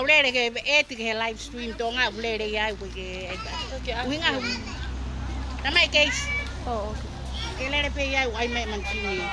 lere ke eti ke live stream to nga lere ya ke winga na mai case Oo. ke lere pe ya wai mai man kini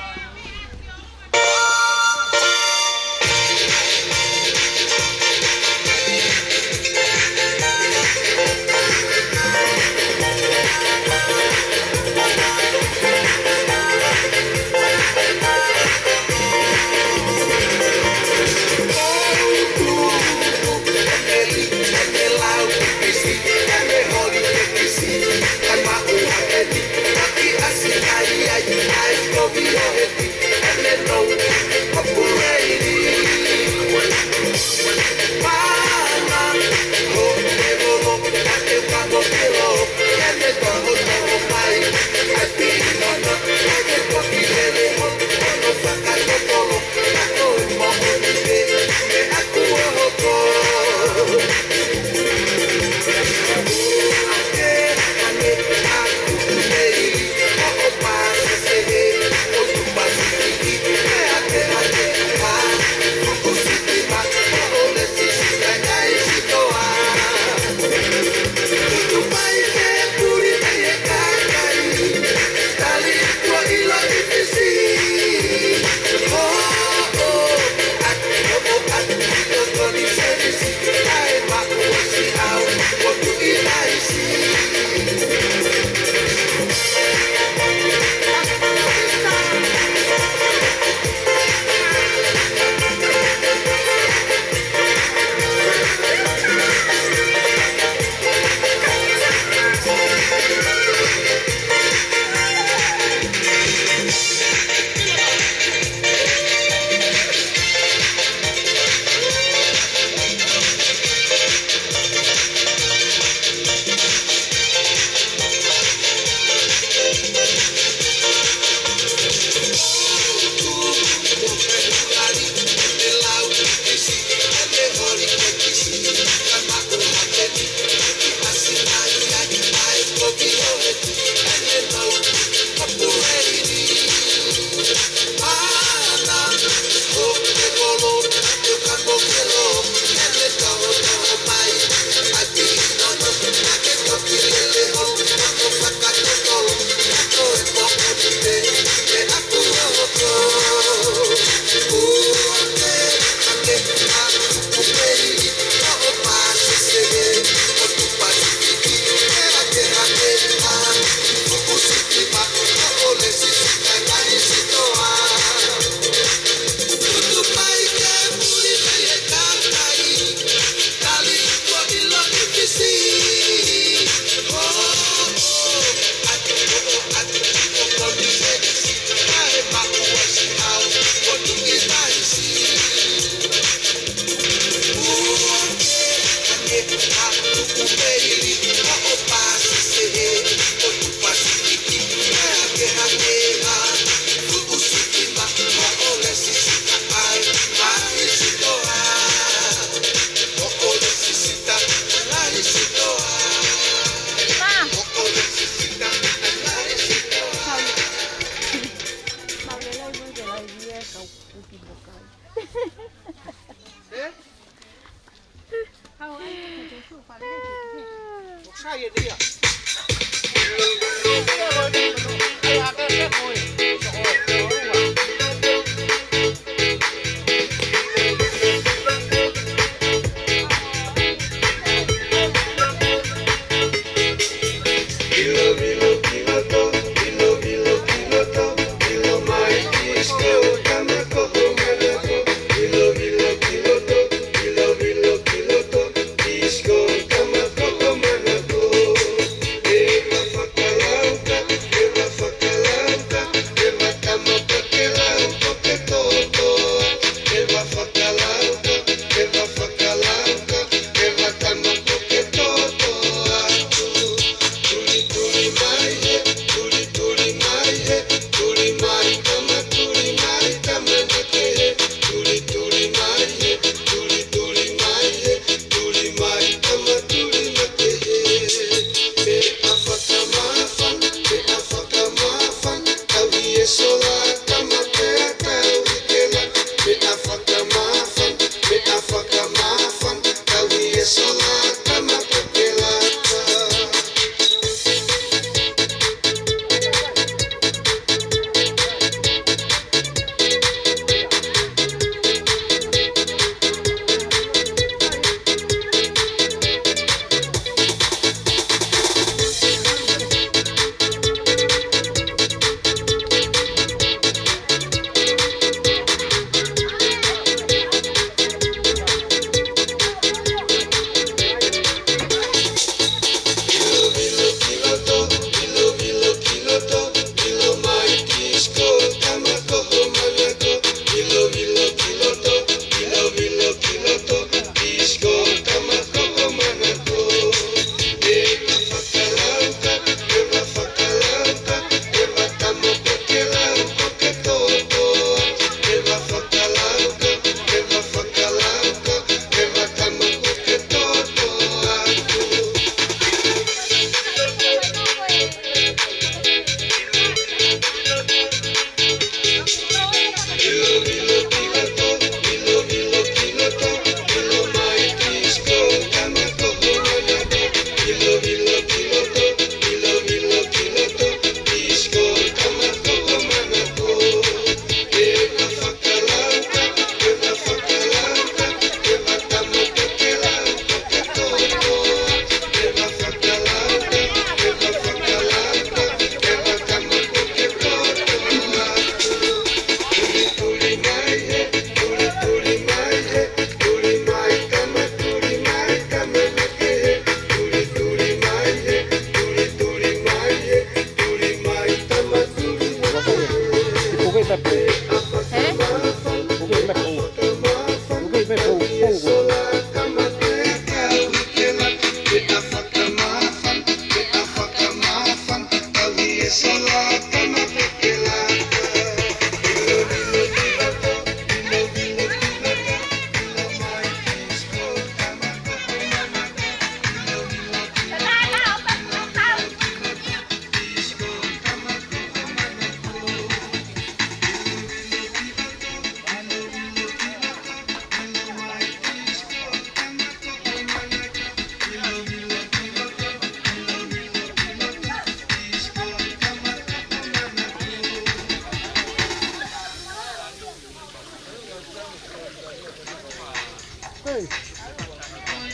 Hey.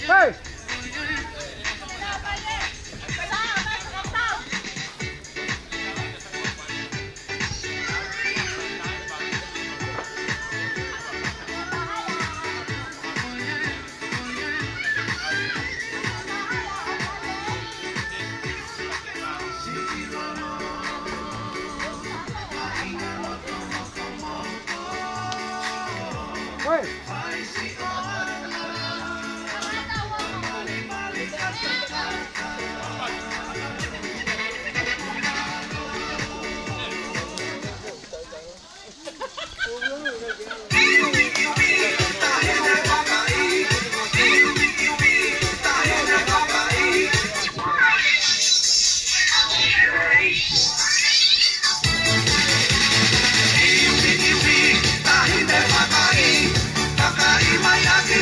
Hey. Hey. Tahi me makai, makai mai aki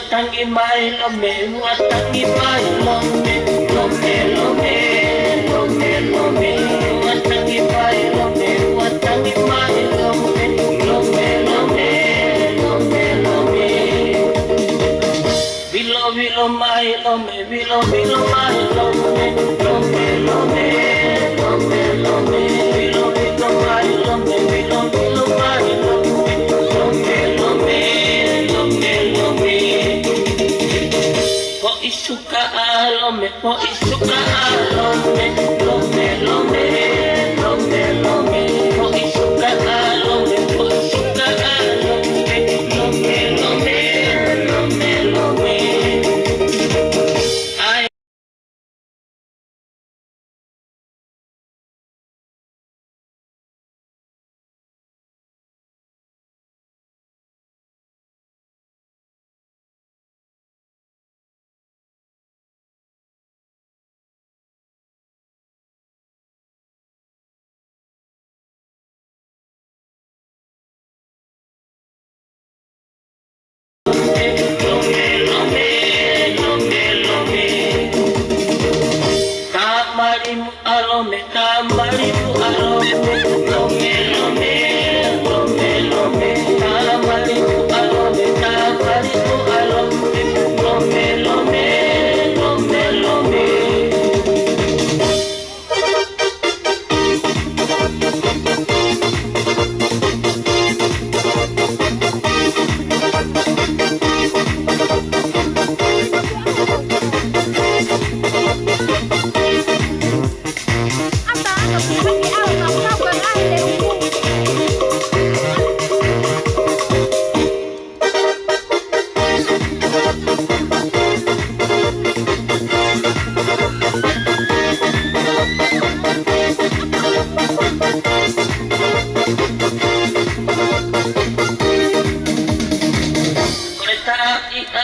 tangi mai lome, ua tangi mai lome, lome, lome, lome, lome, ua tangi mai lome, ua tangi mai lome, lome, lome, lome, lome. Vilo, vilo mai lome, vilo, vilo mai lome, lome, lome, lome, lome, vilo, vilo mai lome, vilo, vilo mai lome, lome, lome, lome, lome. Po isuka alome, po isuka alome, lome, lome, lome, lome, po isuka alome, po isuka alome, lome, lome, lome, lome. Alome, tamarimu alome, lome, lome, lome, lome, tamarimu alome, tamarimu alome, lome, lome, lome, lome.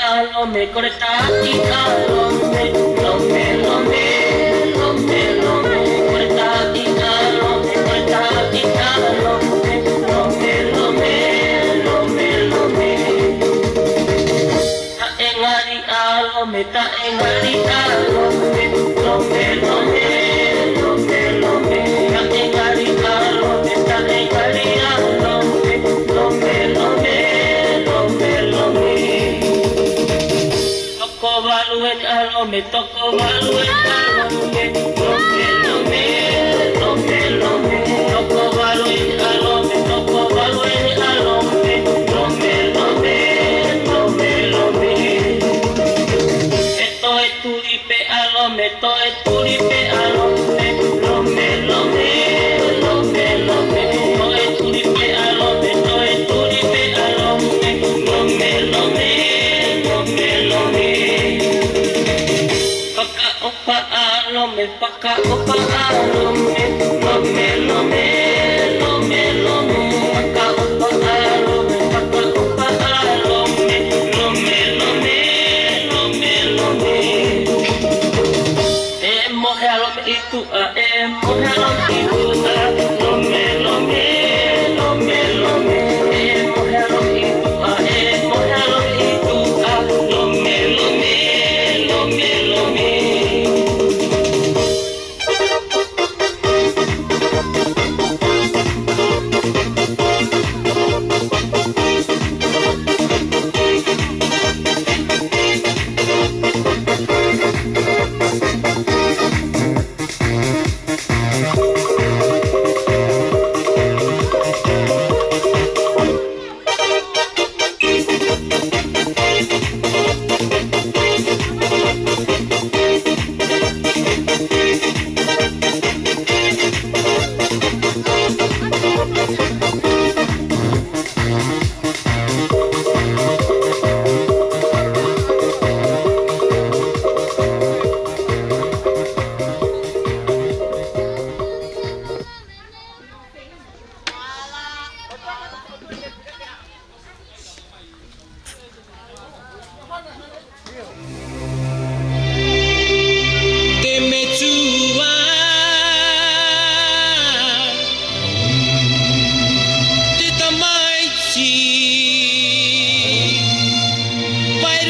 Alome, cortati alome, lome, lome, lome, lome, cortati alome, cortati alome, lome, lome, lome, lome. Ta engari alome, ta engari alome, lome, lome, lome, lome. Ta engari alome, ta engari alome, lome, lome, lome, lome. Toko valuen alome, toko valuen alome, lome, lome, lome, lome. Toko valuen alome, toko valuen alome, lome, lome, lome, lome. Esto es turipe alome, esto es turipe alome, lome, lome, lome, lome. Esto es turipe alome, esto es turipe alome, lome, lome, lome, lome. Paka opa alome, paka opa alome, lome, lome, lome, lome. Paka opa alome, paka opa alome, lome, lome, lome, lome. Mohe alome itu mohe alome itu lome, lome, lome, lome. Mohe alome itu mohe alome itu lome, lome, lome, lome.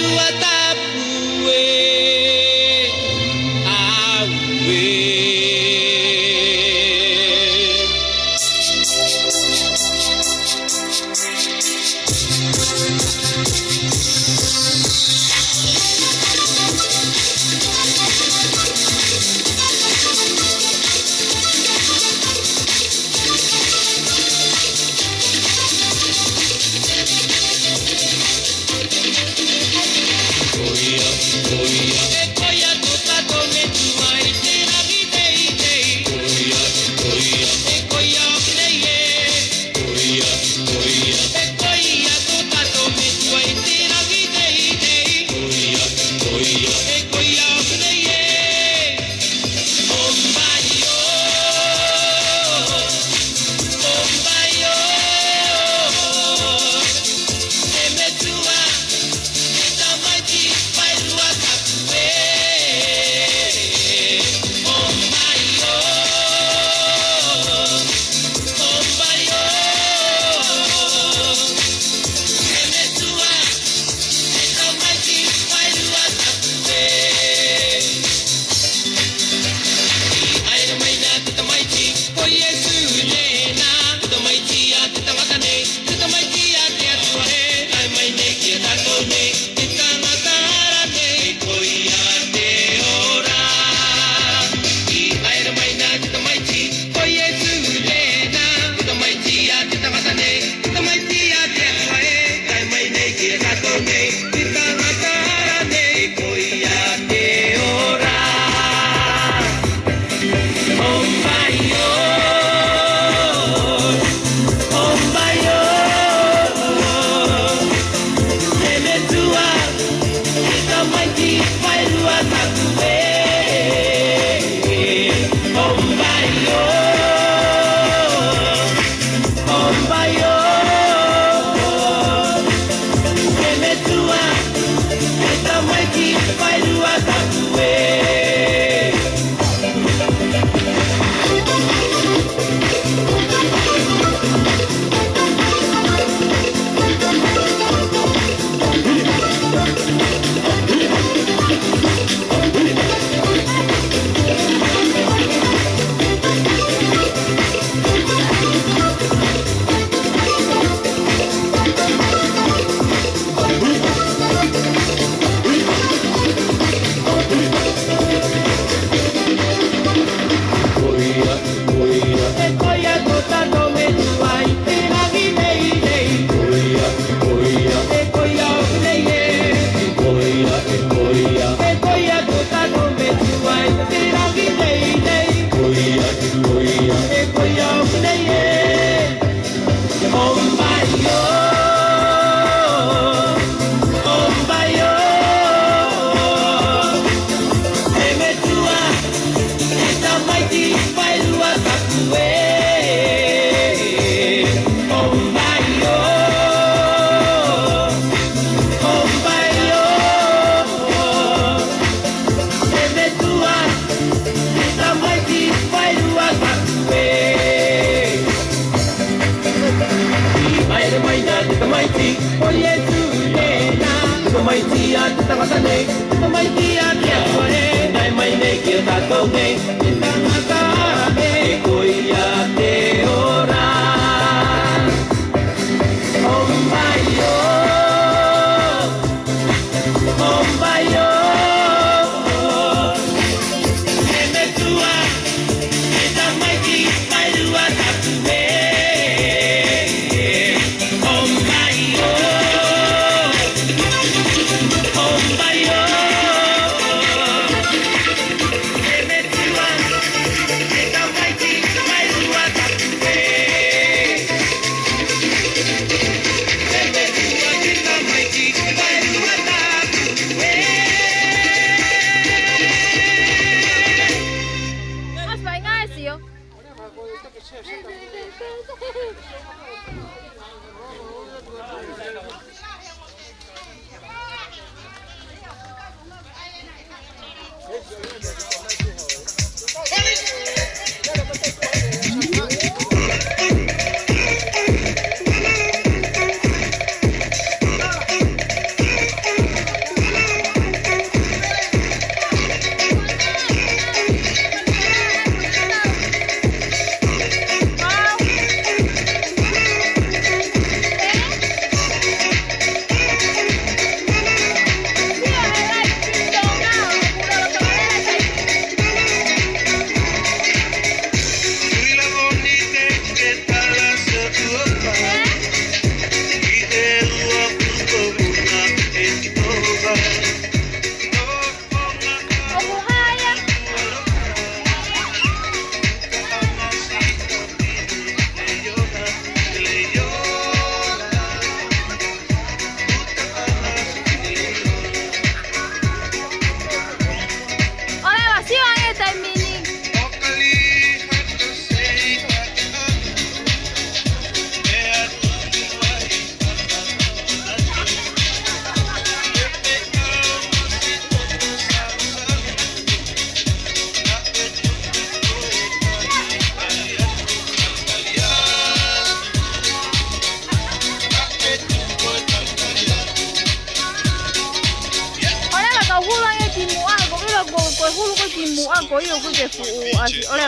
rua tapue awe. hulu ko timu ako iyo ko ke fu asi ole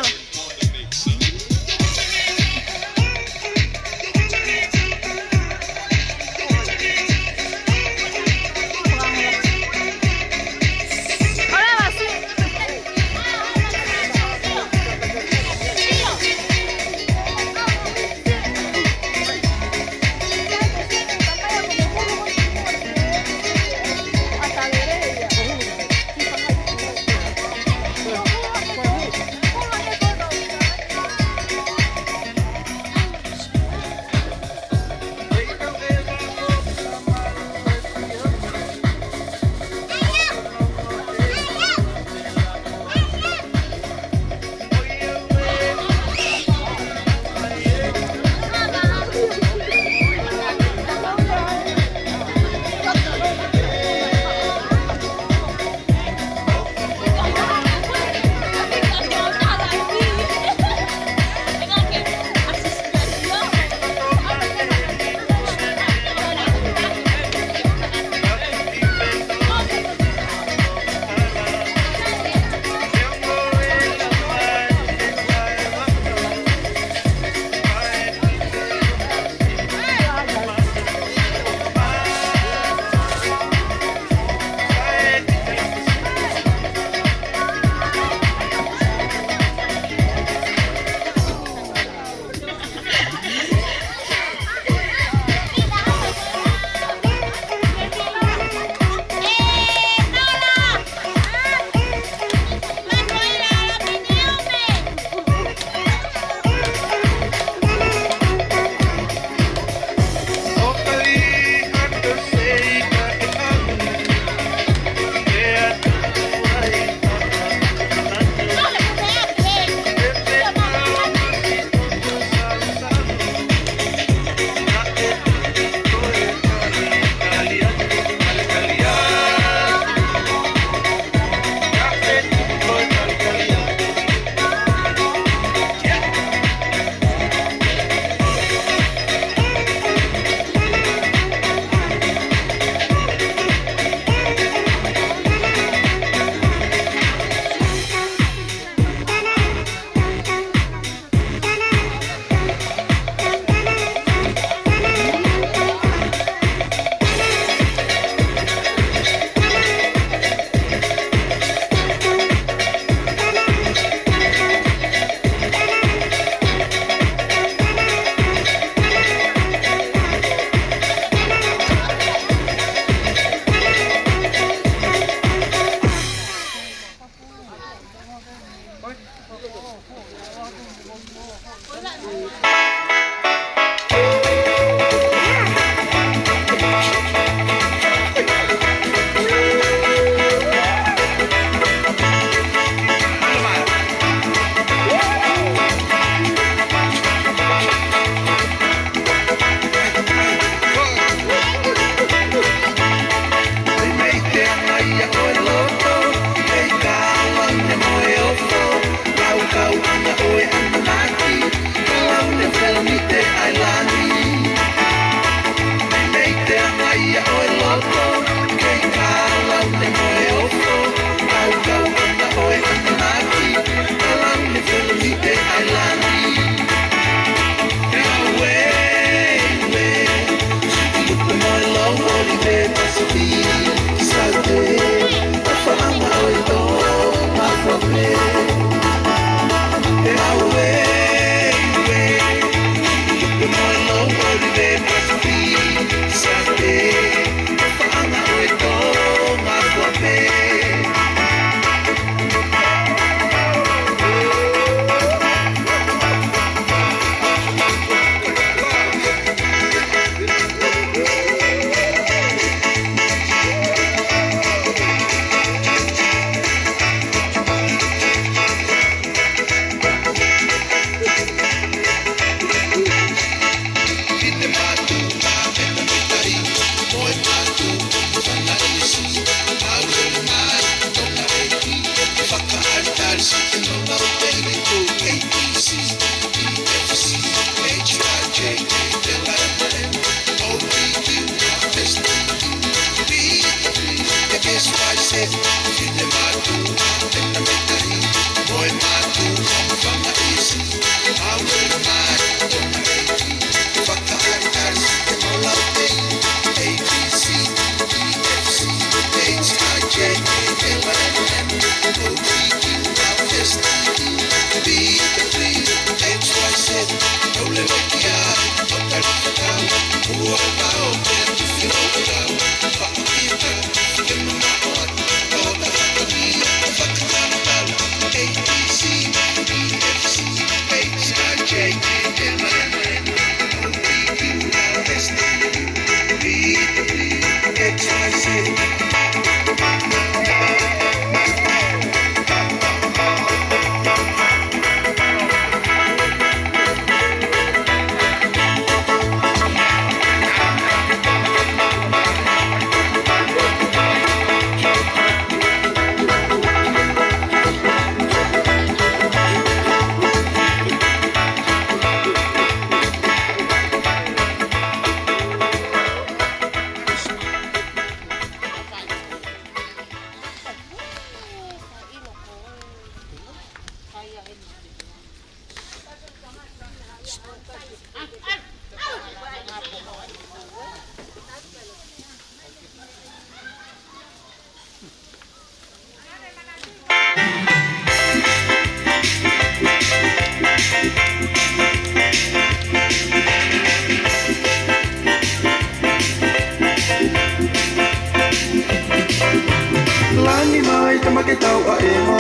ma ke tau a e ma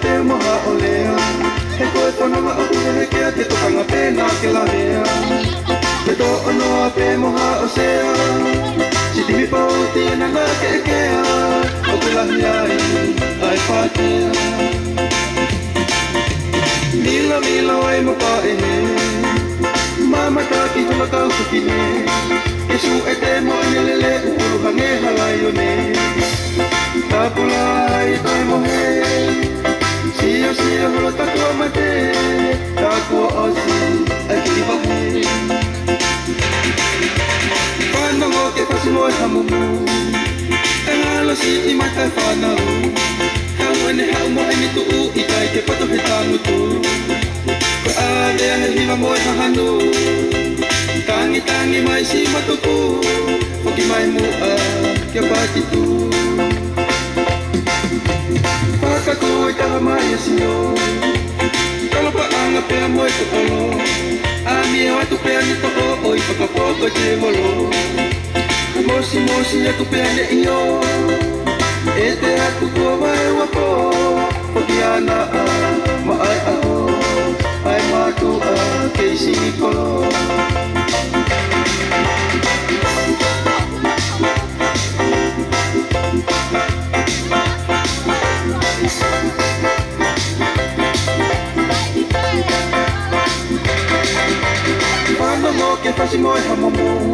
te moha o lea he koe whananga o kune he kea te tokanga pēnā ke la mea me to anoa pē moha o sea si timi pau tina ngā ke kea o te lahi ai ai whātea mila ai mo pa e he mama ka ki hana kau sakine e su e te mo i lele ukuru hange halai o ne ka pula ai toi mo he Sia holo takua mate Takua osi ai ki wahe Whanongo ke pasi moe hamumu Tangalo si i matai whanau Hau ane hau moe ni tuu I kai ke pato he tangutu Ko a lea he hiwa moe hahanu Tangi mai si matuku Hoki mai mua kia patitu Kakoi taha mai asio Kalo pa anga pea moe to olo Ami e watu pea ni to o Oi whakapoko te molo Mosi atu pea ne iyo E te aku kua mai wako Hoki ana a ma ai aho Ai matu a keisi kolo Ke pasi moe hamamu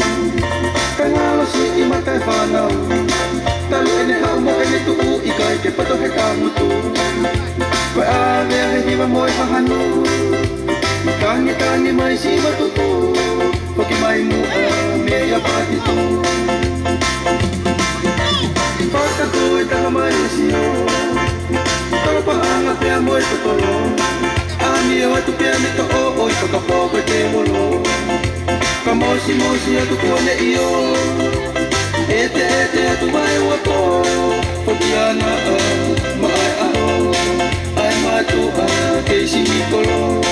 Kangalo si i matai whanau Talu ene hau mo ene tuu I kai ke pato he kamutu Koe a mea he hiwa moe hahanu Tangi mai si matutu Hoki mai mua mea ia patitu Whakatoi taha mai asio Talo pa anga pea moe totolo Ami e watu pea me to o Oi whakapoko te molo Mosi atu kone iyo Ete atu mai wako Hoki ana a mai aho Ai matu a keisi mikolo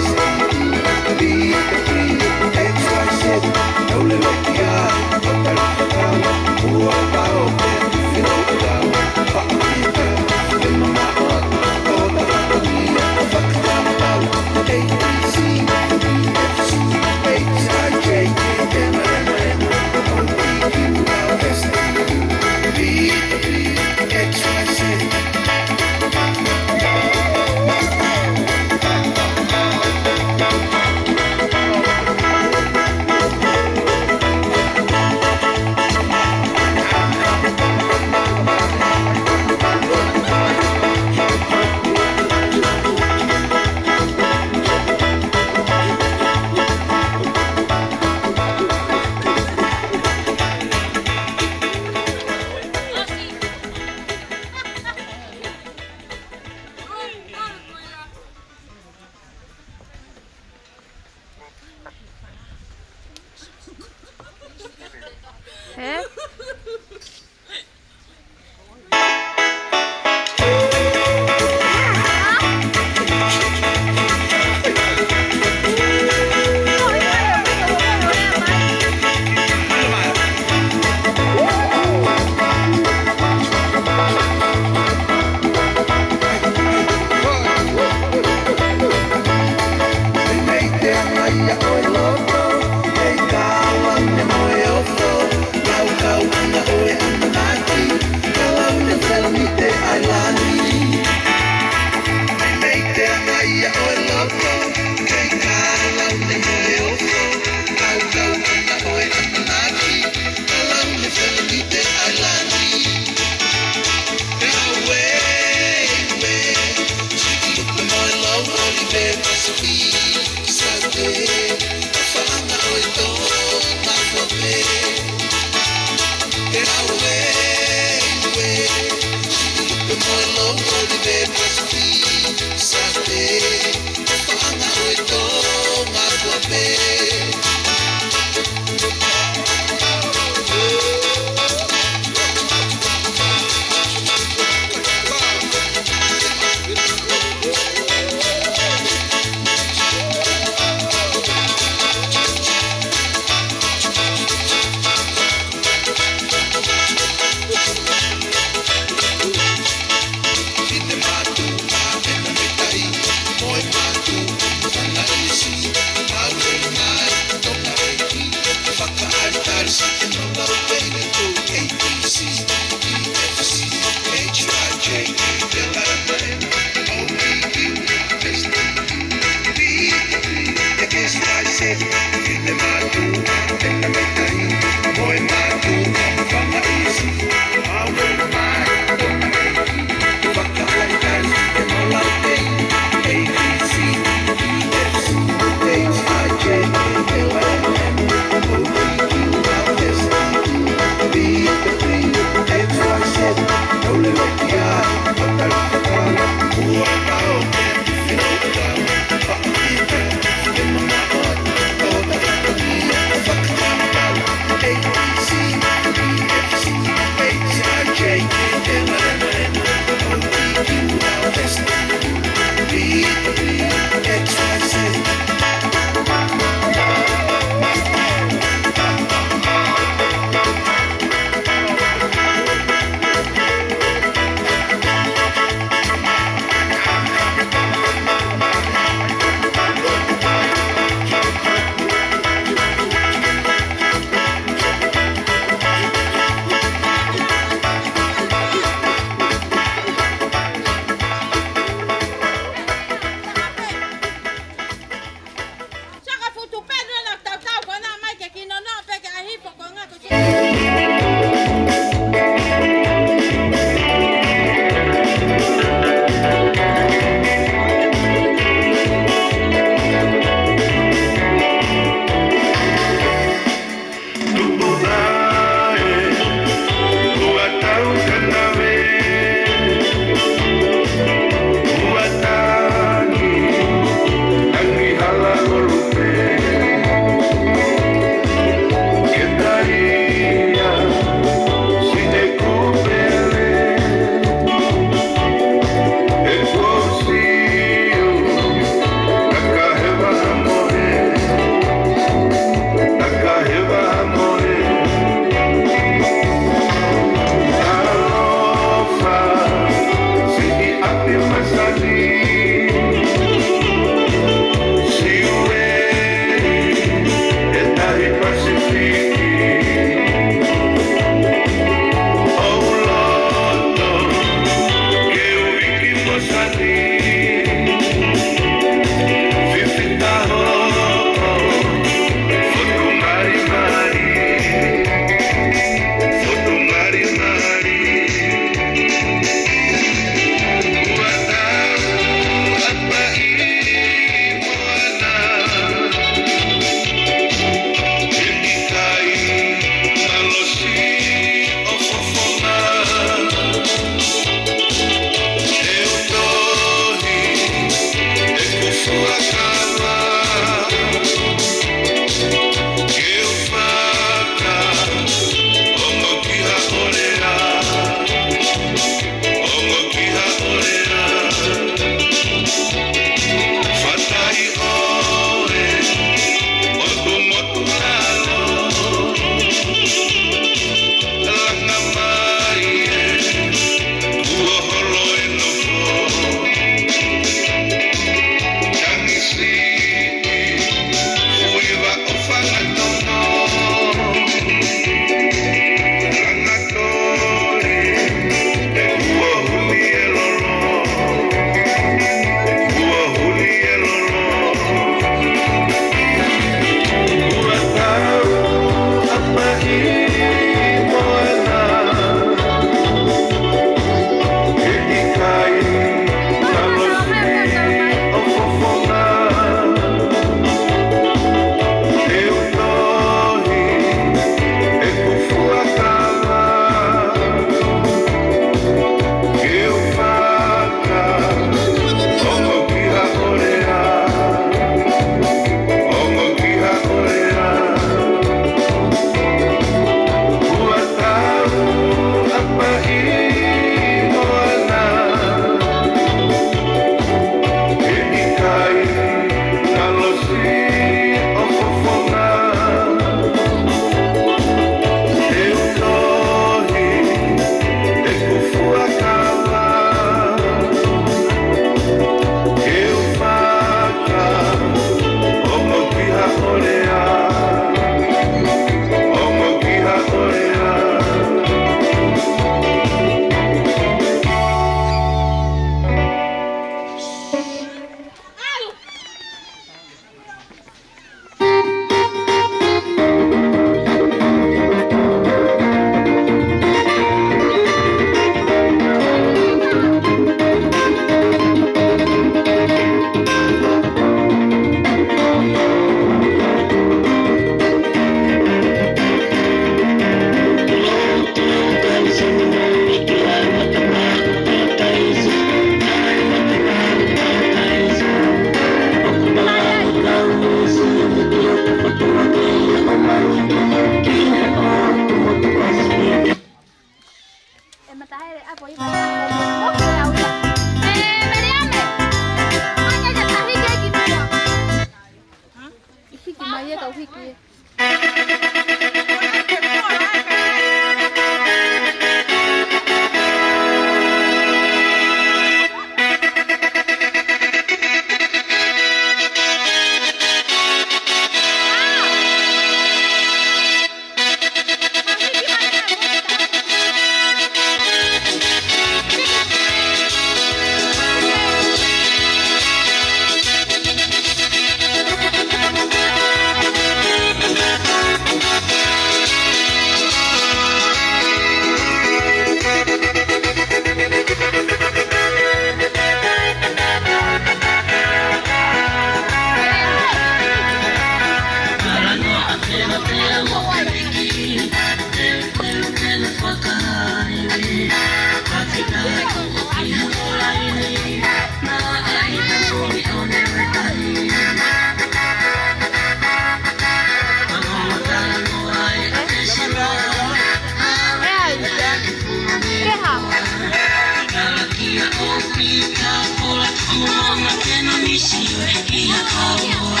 pika pola Mona kena misio ia kaua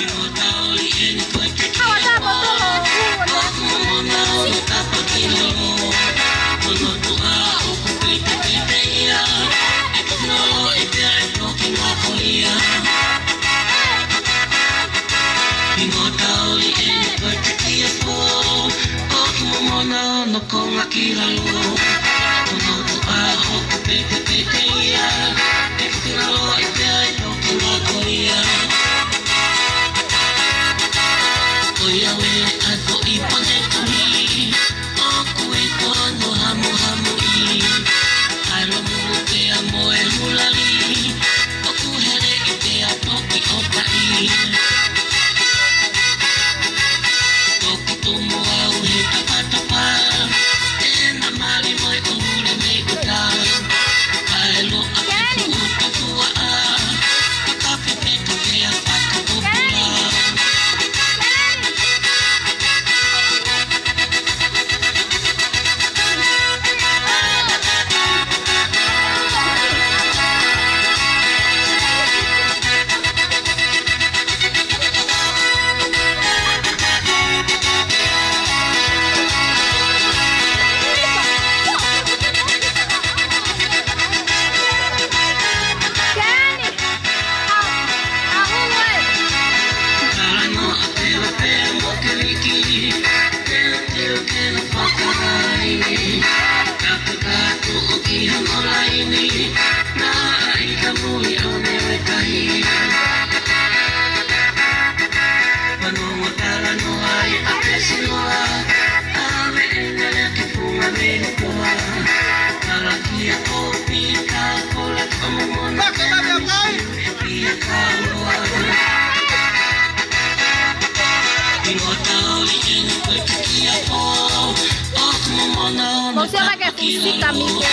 Ino taoli eni koe te kia po Mona ono tapa kino Ono tua oku pete pete ia E kuno e te ai toki ngako ia Ino taoli eni koe te kia po Mona ono konga kiralo Ono tua oku pete pete ia E kuno e te ai toki ngako ia Oia we ako ipone tui Oku e kono hamu hamu i Alo mu te amo e hulali Oku here i te atoki o kai Oku tomo au he tapatapa E na mali moi o hule mei uta Aelo a piku utopua a Pakape peto te a pakapopula Emociona que fusita, Miguel.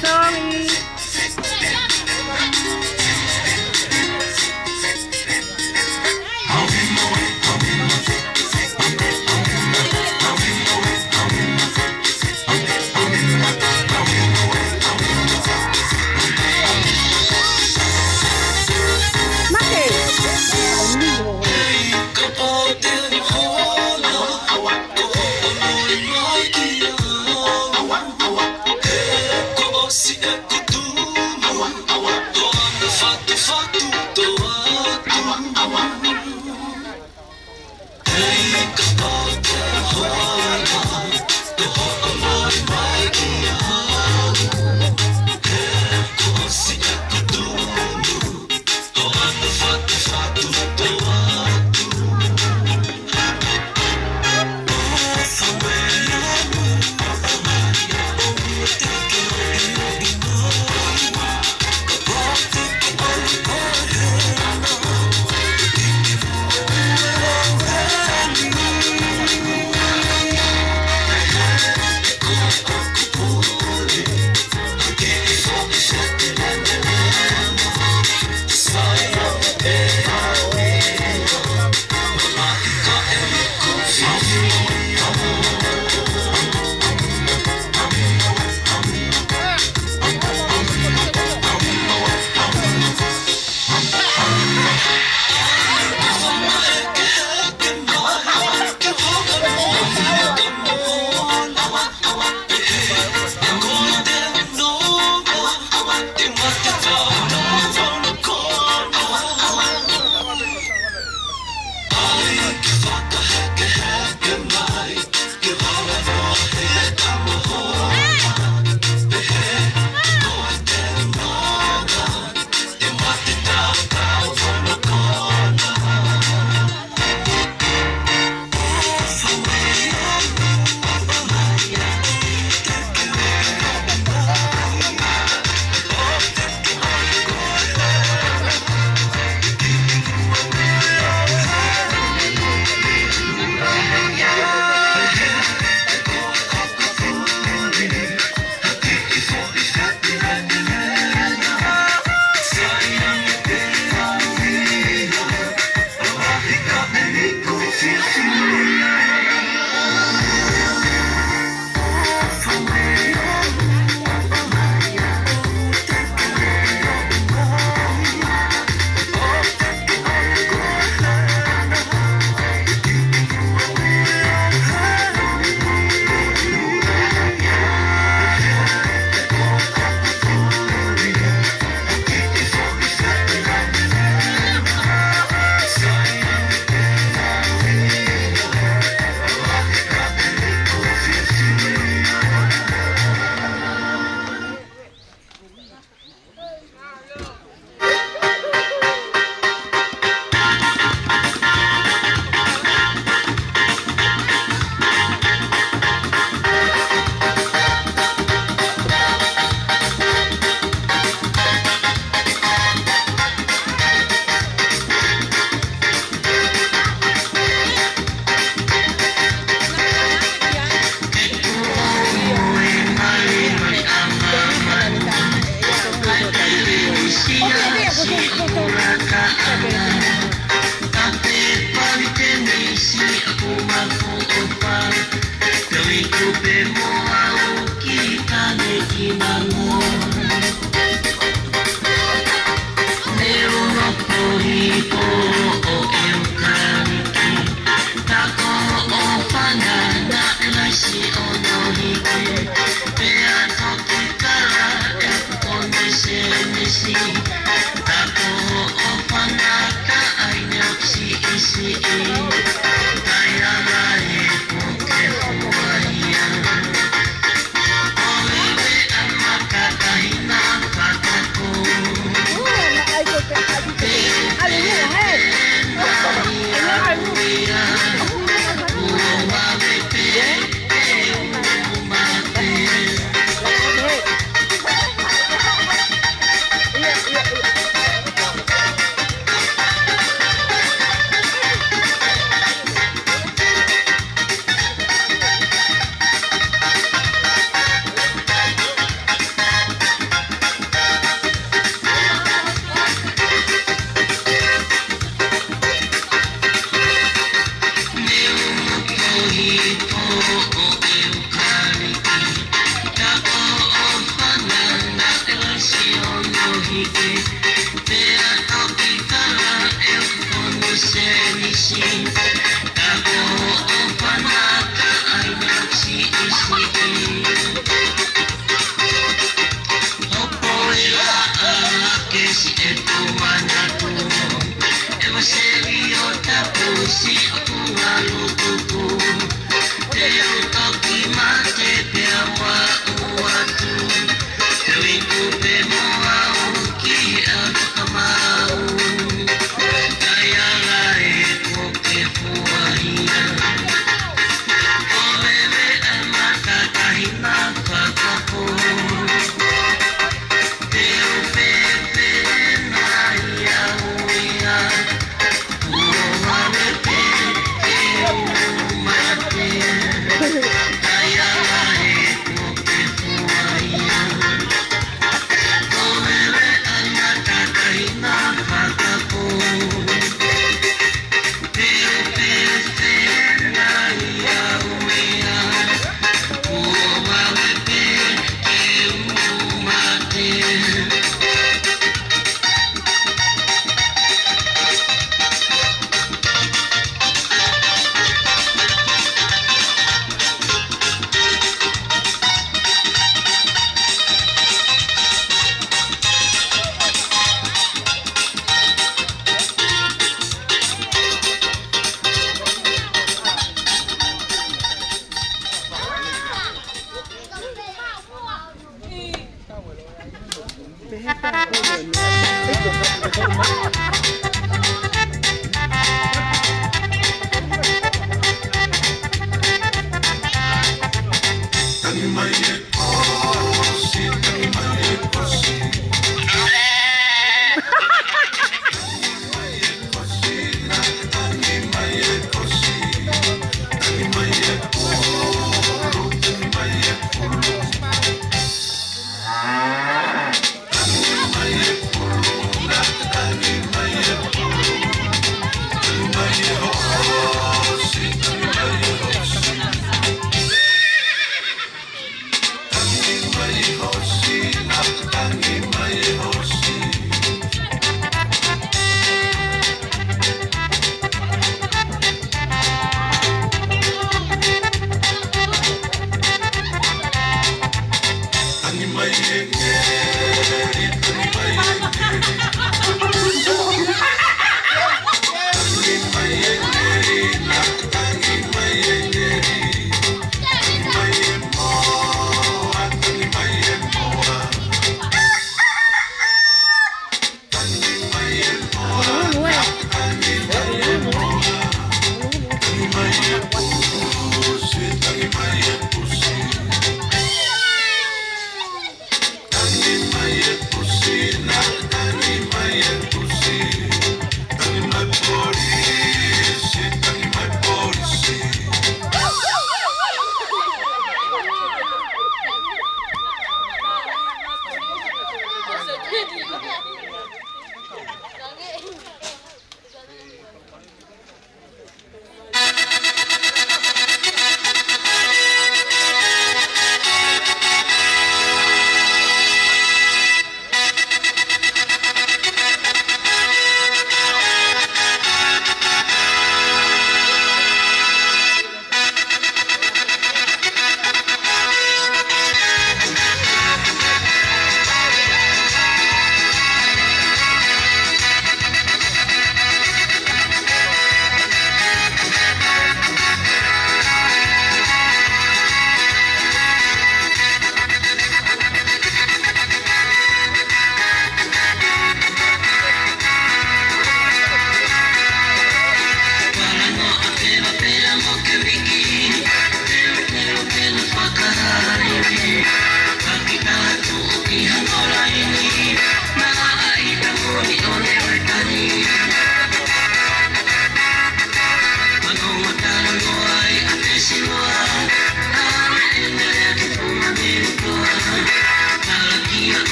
Sorry.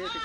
Thank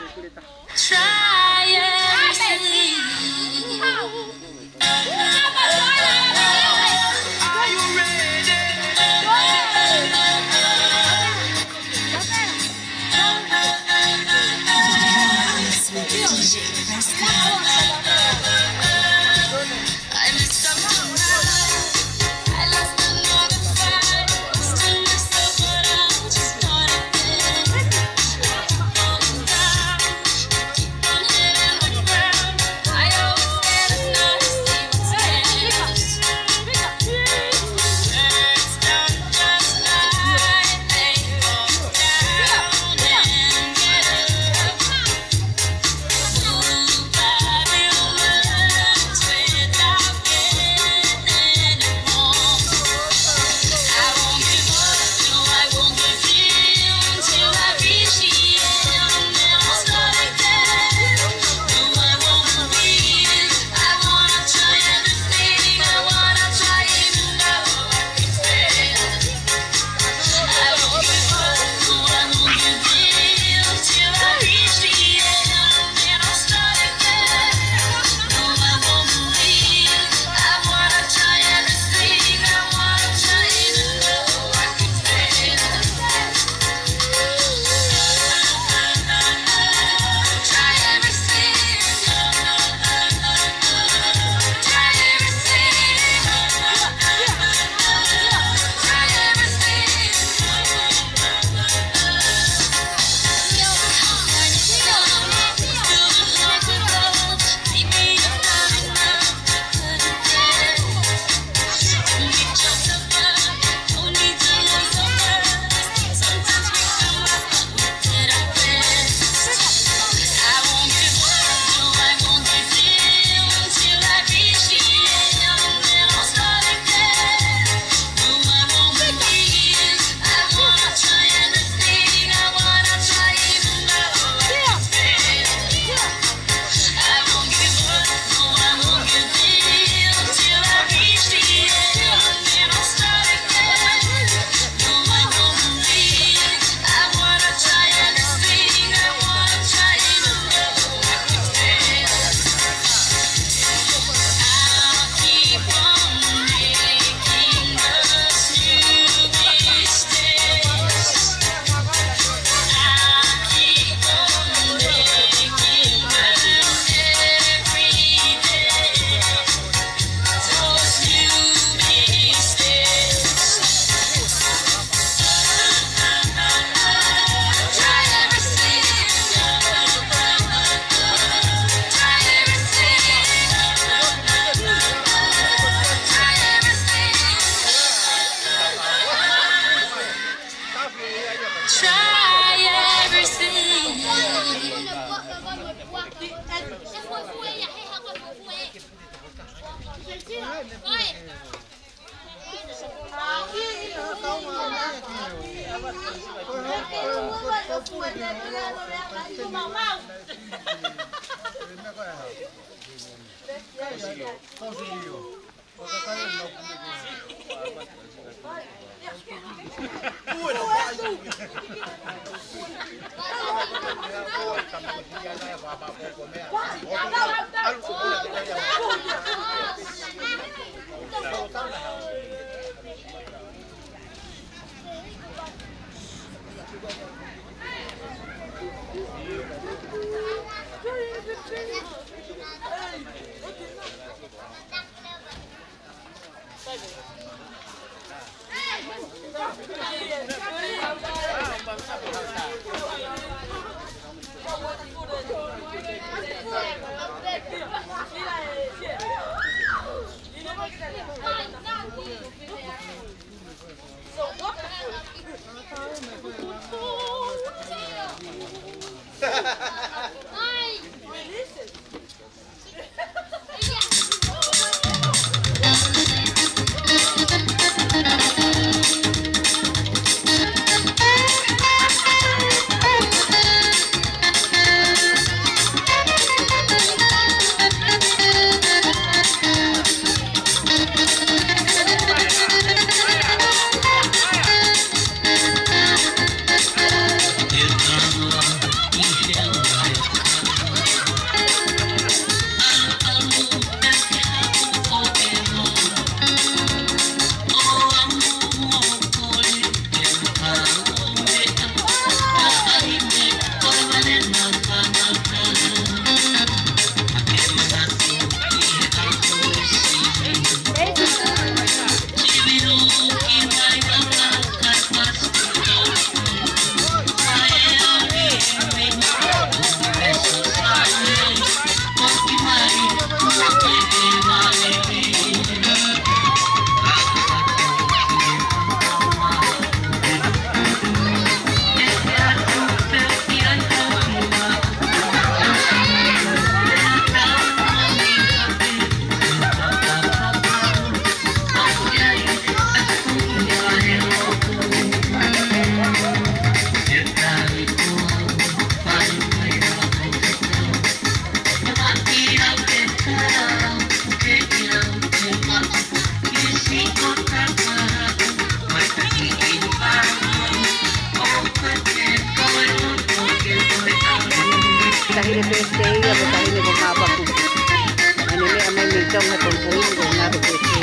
you. Dahil ito stay, dahil ito mabang. Ano niya, may miltong na tungkuin kung naroon stay.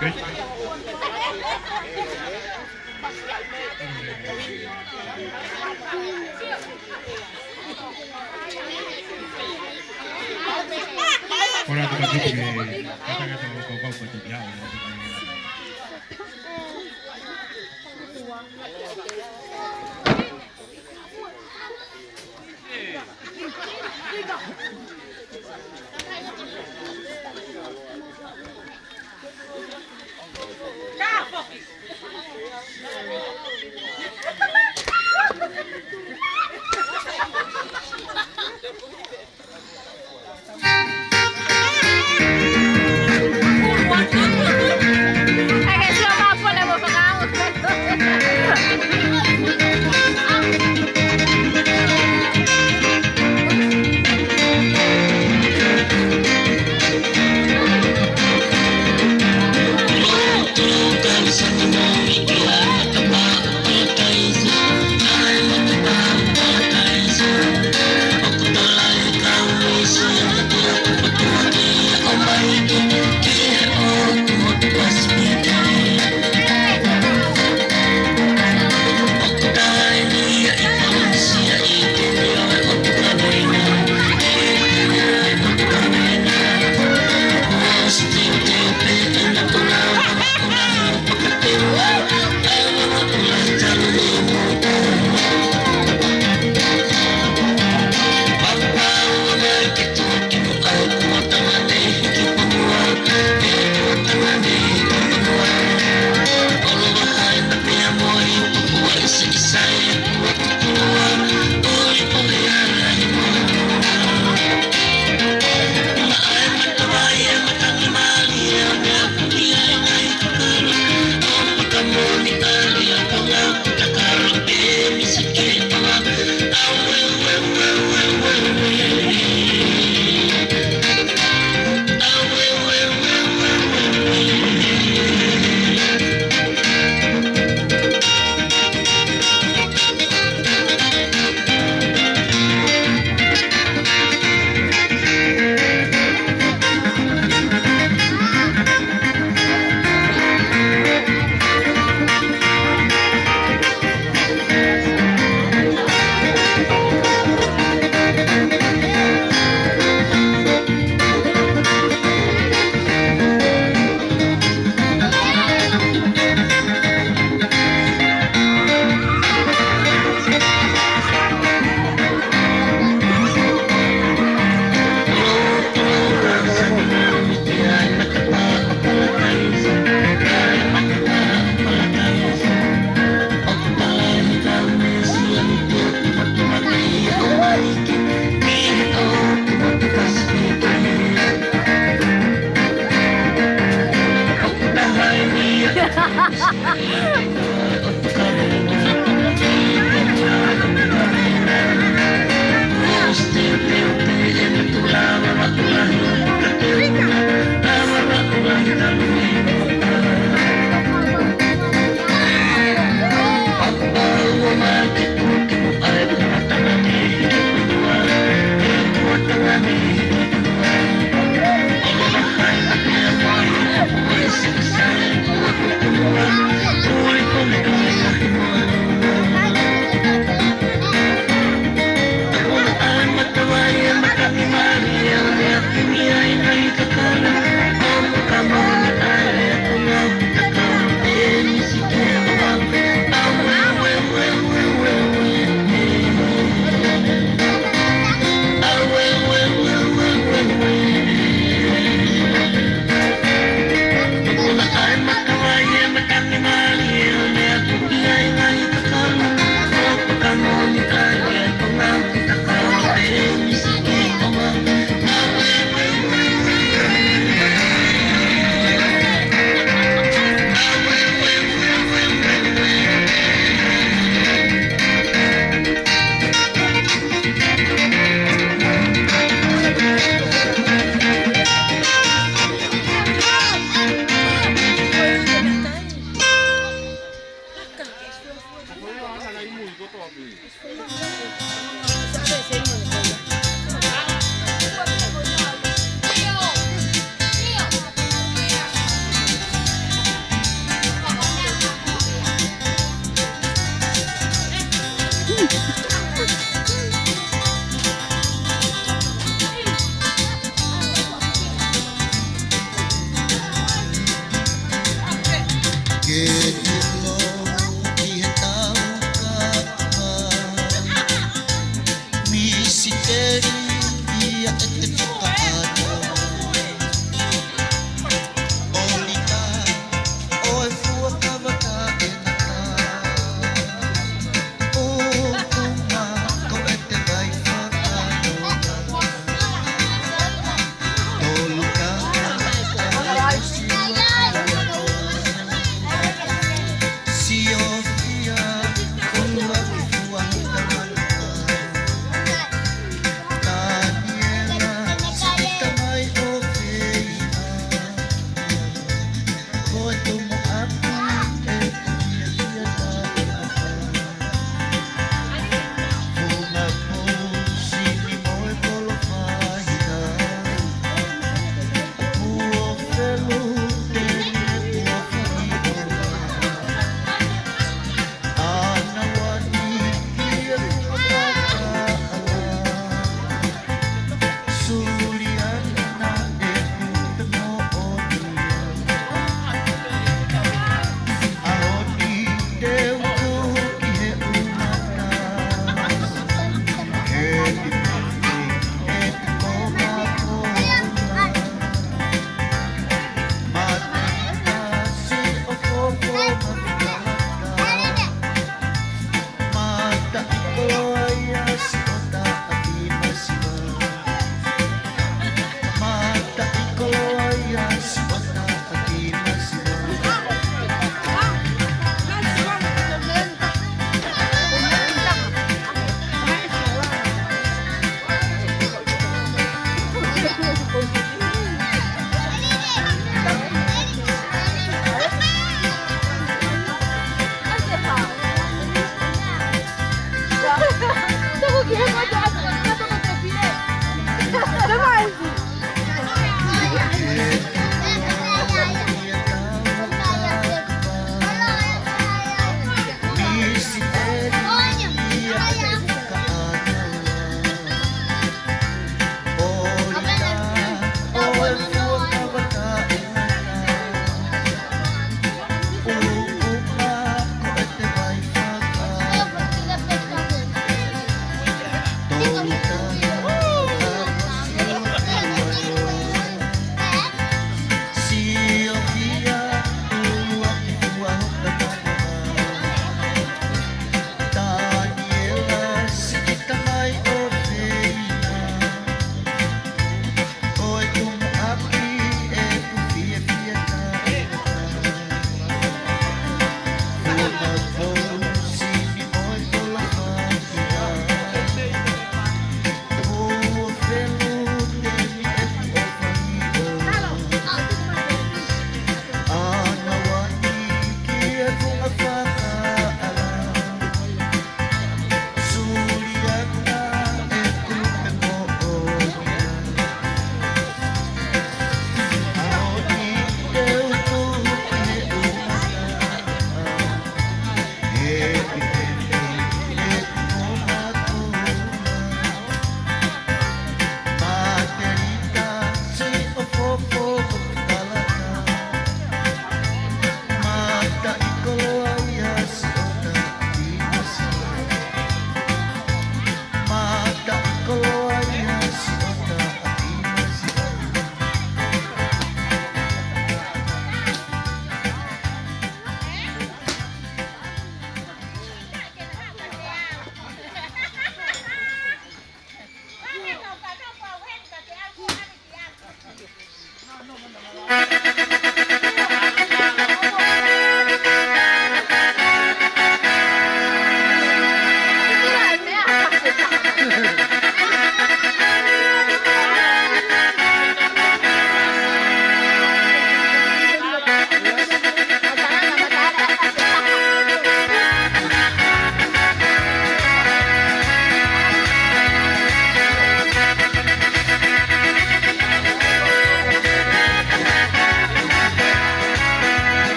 Ora tu kasi kata kata kau kau tu dia. Kaya siya mapala mo pangamot. Uli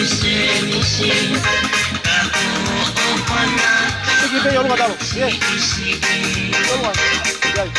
Sige, Pe, yung mga tao. Sige. Yung mga. Yan.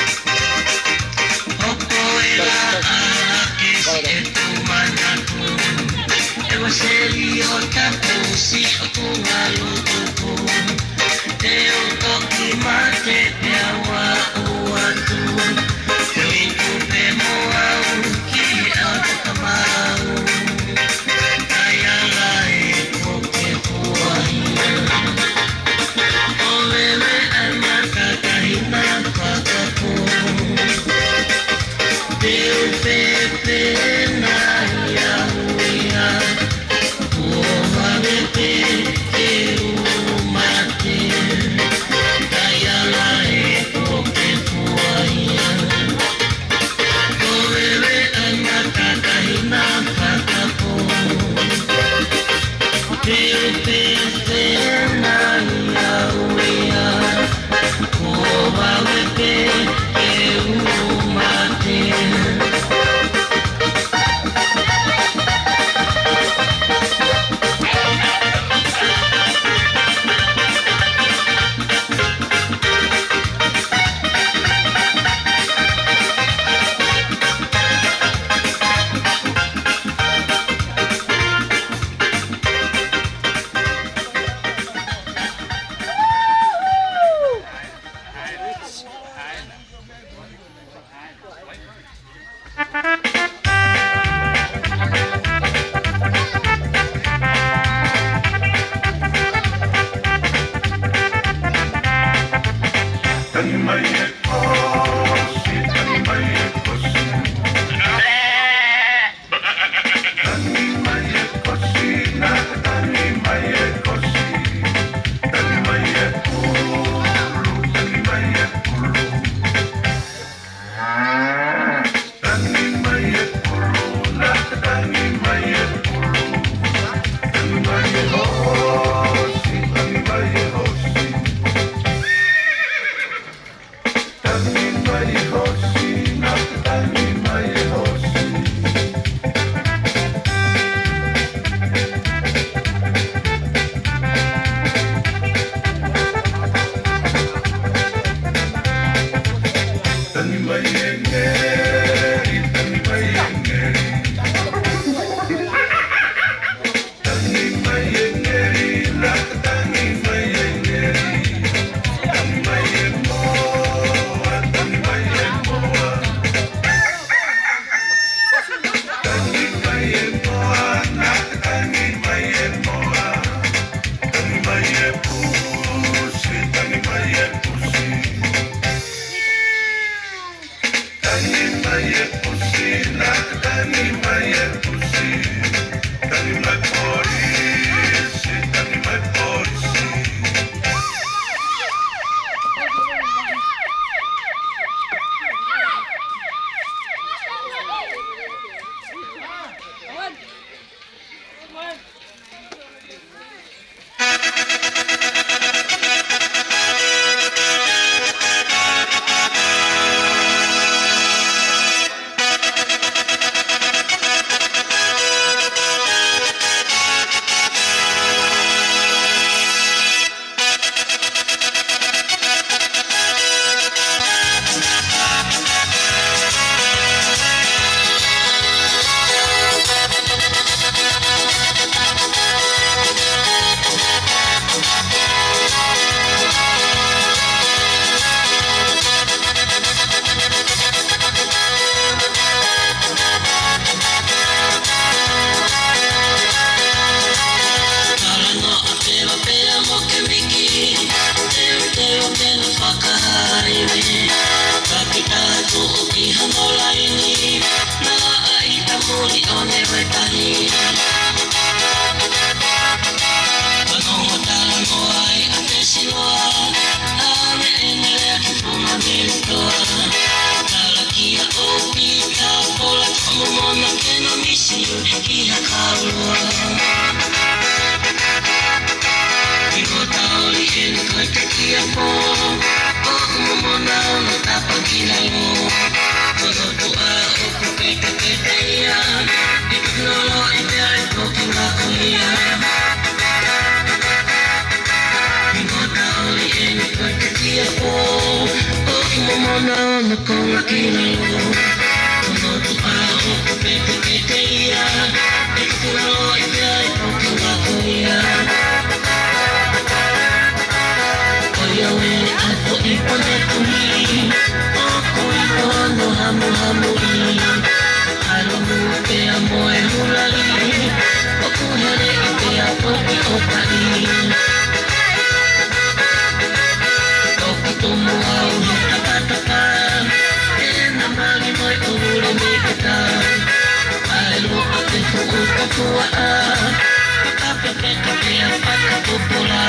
Yeah. na me pongo aquí como tu ajo me te ia e tu no ia e tu va ia oya we ato I pone tu mi o koi no hamu hamu I alo mu te amo e mulai o kuhere I te apo I o pai Tomo au he tapatapa E na magi moi o ure me kata Ai loa te fuku kapua a Kape peka te a paka popola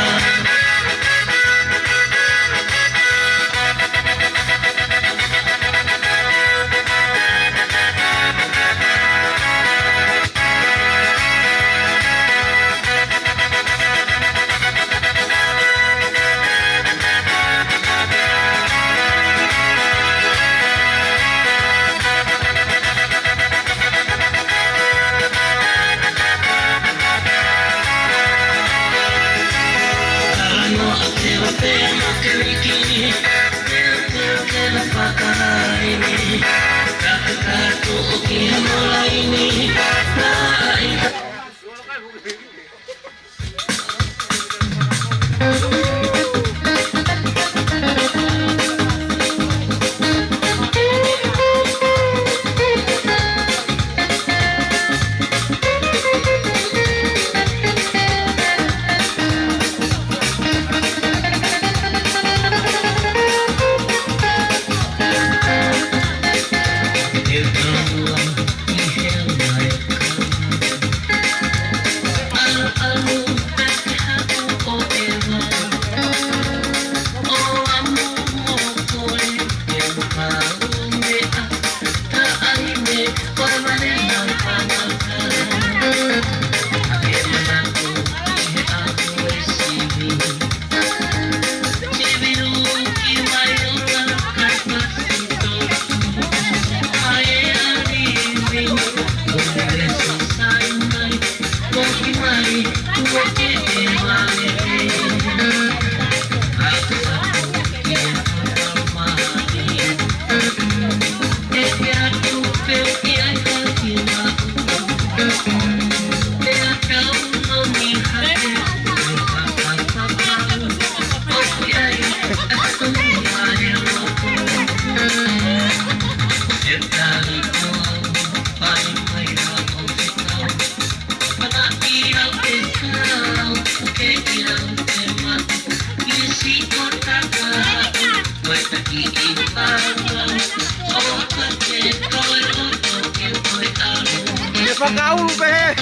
Pagkaul pe.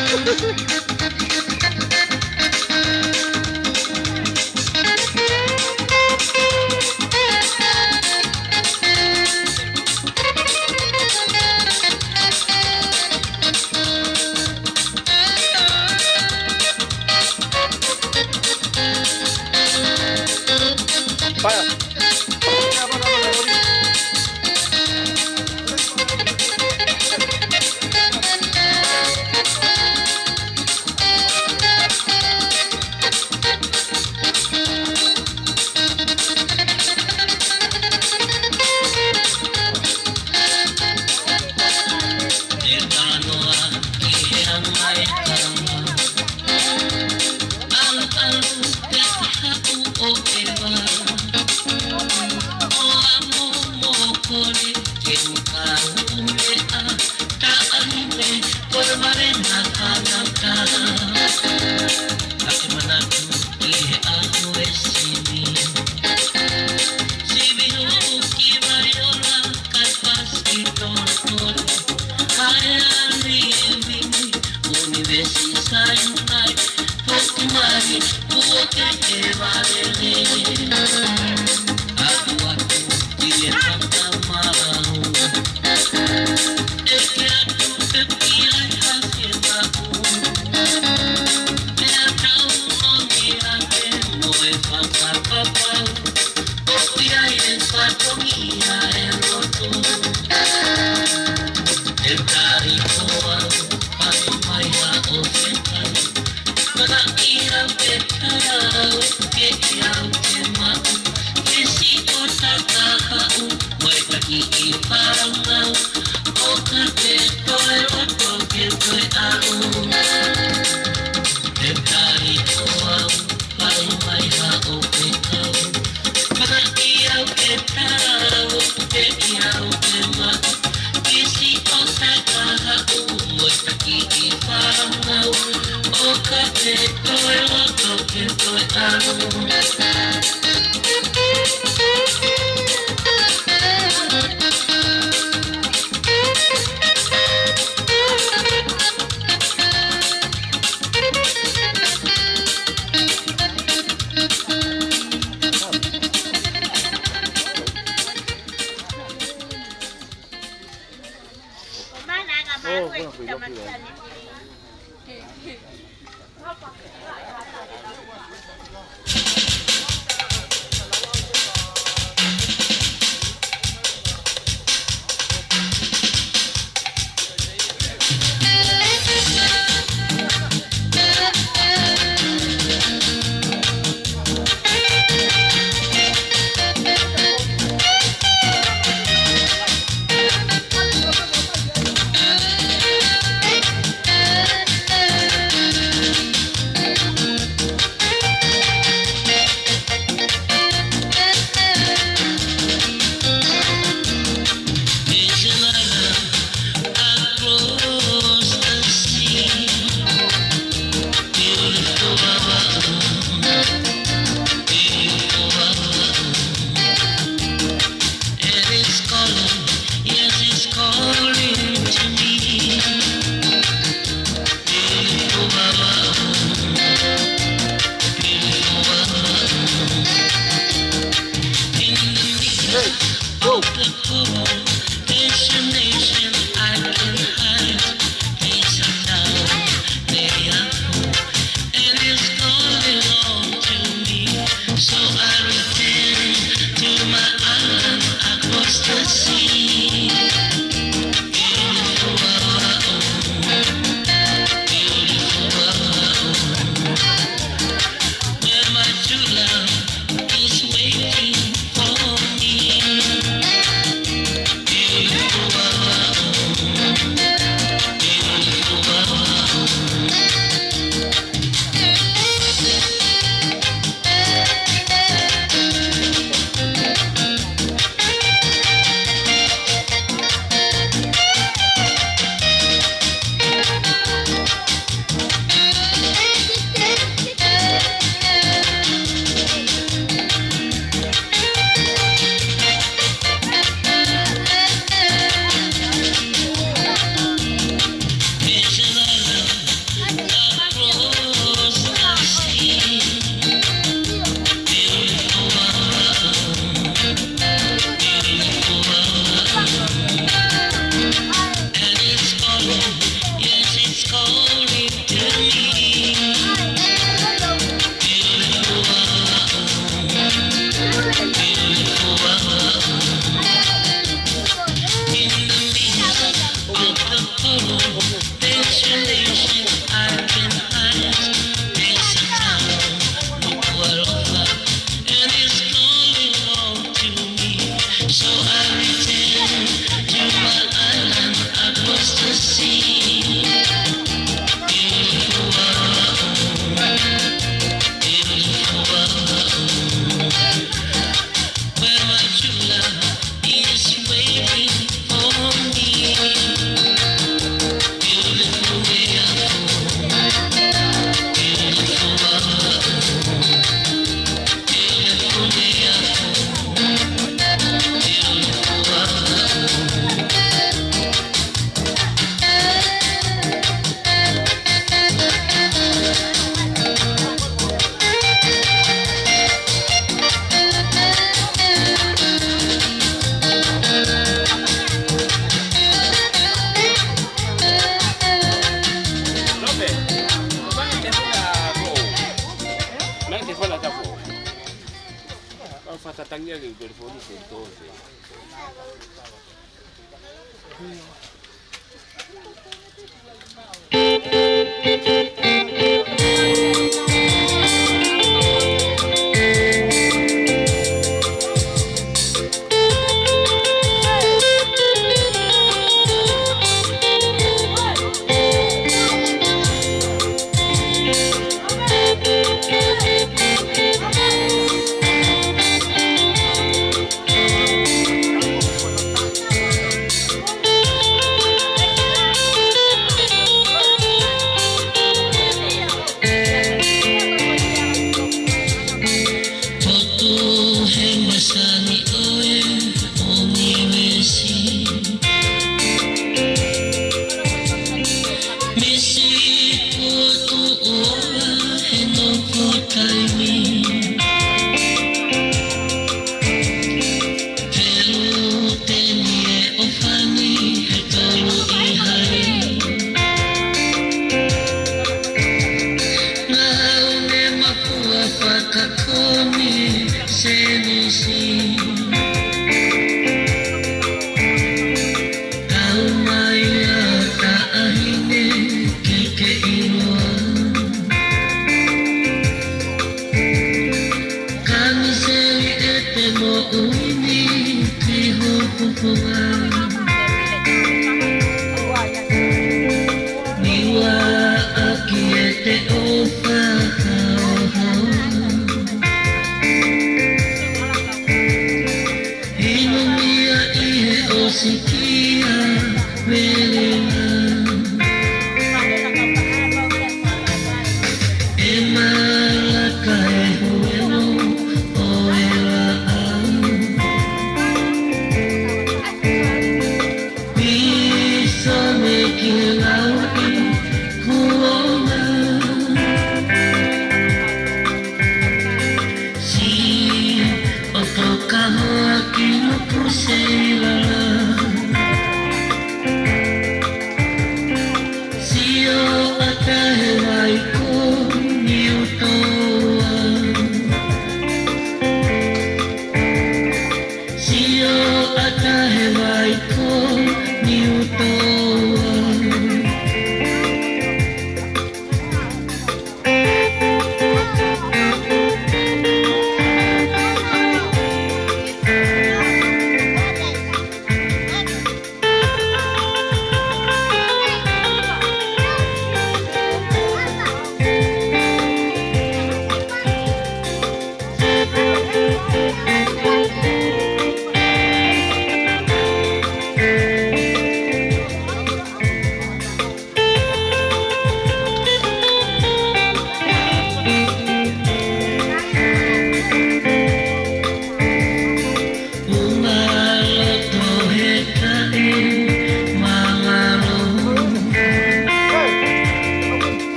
Vaya. Fatatangnya ke telefoni sentuh.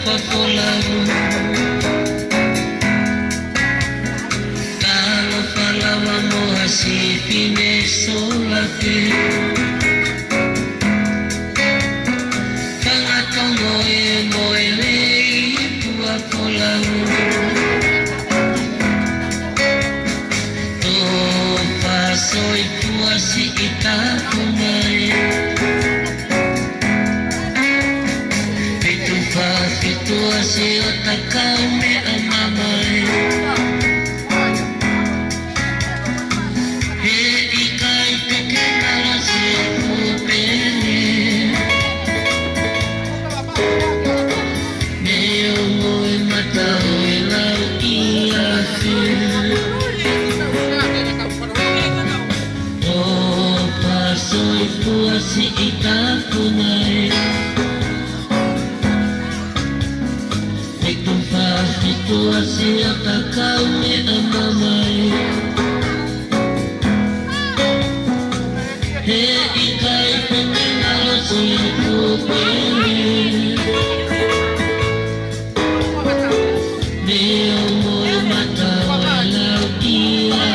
papolaru Talo palawa mo hasipine solate Pangatongo e moelei papolaru Soy tu así y takunai Pitu así otakau me amamai He ikai teke nara si kupene Me omoi matau e lau ia Soy tu así y takunai Itu así atakau me amamai He ikai pengenalo si kupene Me omoi matau elau ia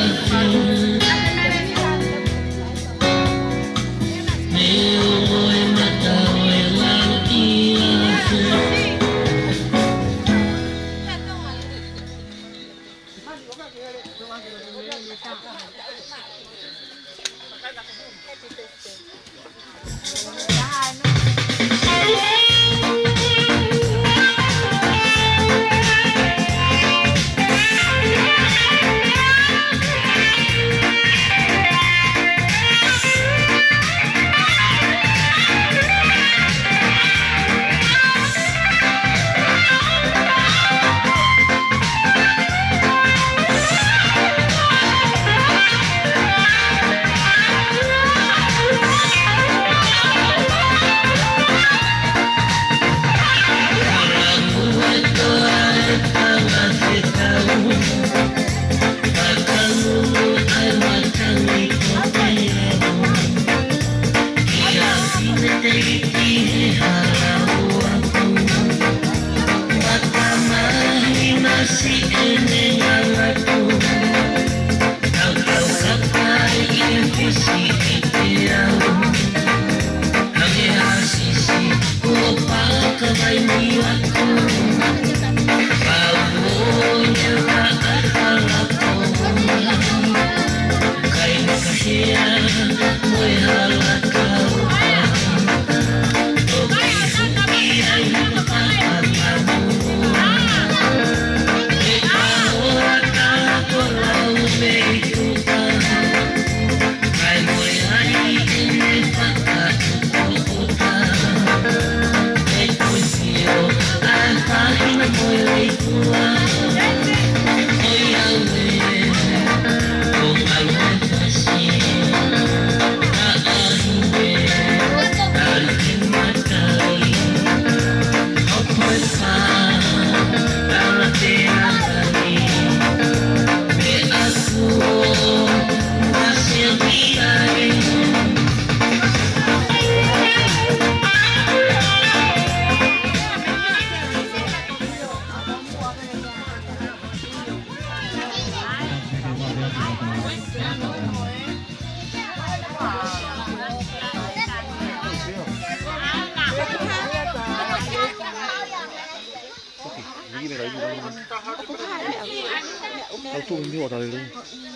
Tao tụi mình đi đây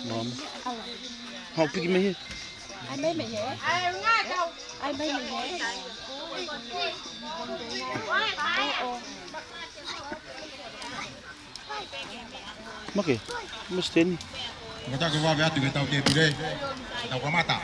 ngon. Học cái mấy? Ai mấy mày dễ? Ai mấy mày dễ? Mắc kì, mất tiền. Người ta cứ vào với tụi người tao kêu tụi đây, tao có mata.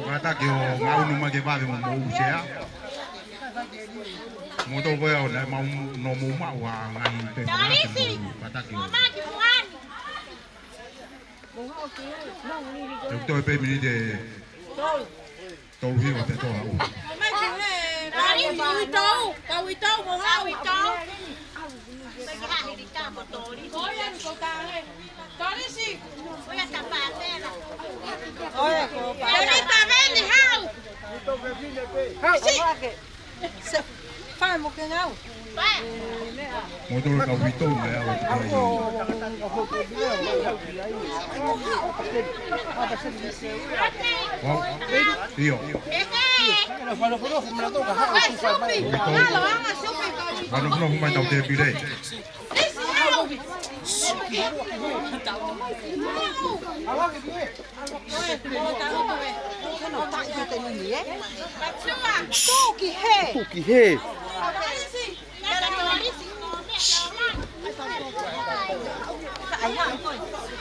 Người ta kêu ngáo nung mà cái vào với một mũ xe. Một tô veo này mong nó mũ mạo hòa ngày từ đó người ta kêu. Chúng tôi bên mình để tôi hi vào để tôi Mo tolo ka wito le au. Wow. Io. Ano no humai tau te pire. Tuki he.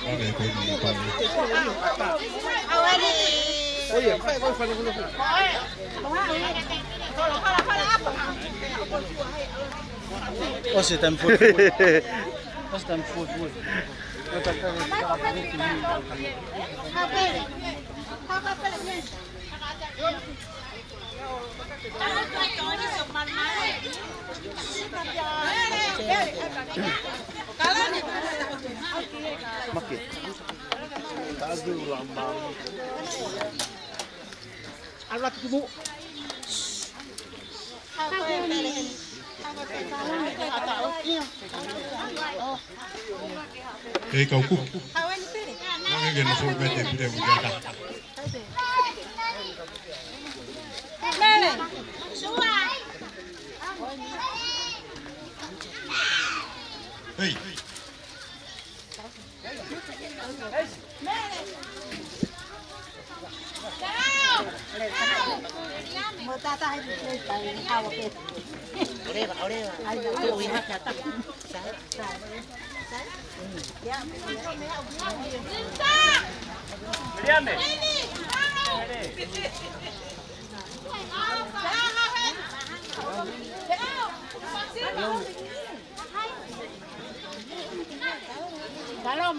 Ave ko ni pa. Oye, fai con fai con. Oh, c'est un faux. Oh, c'est un faux. Makit. Taas dulu lambang. Alat kubu. Ei kau ku. Nang ge no so me te pire u gata. Hey. Salam.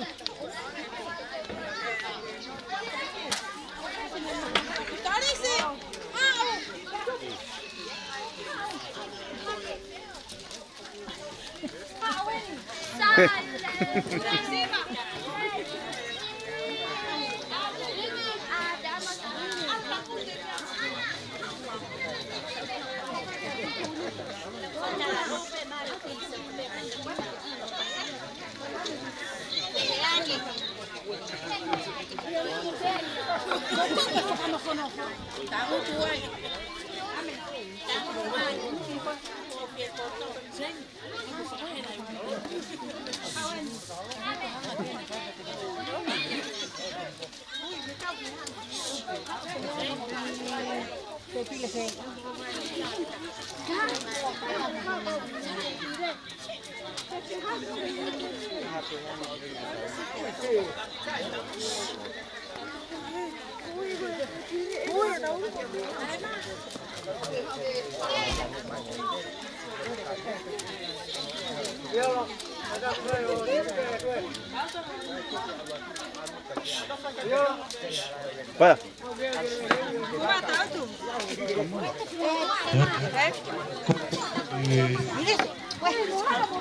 Vaya.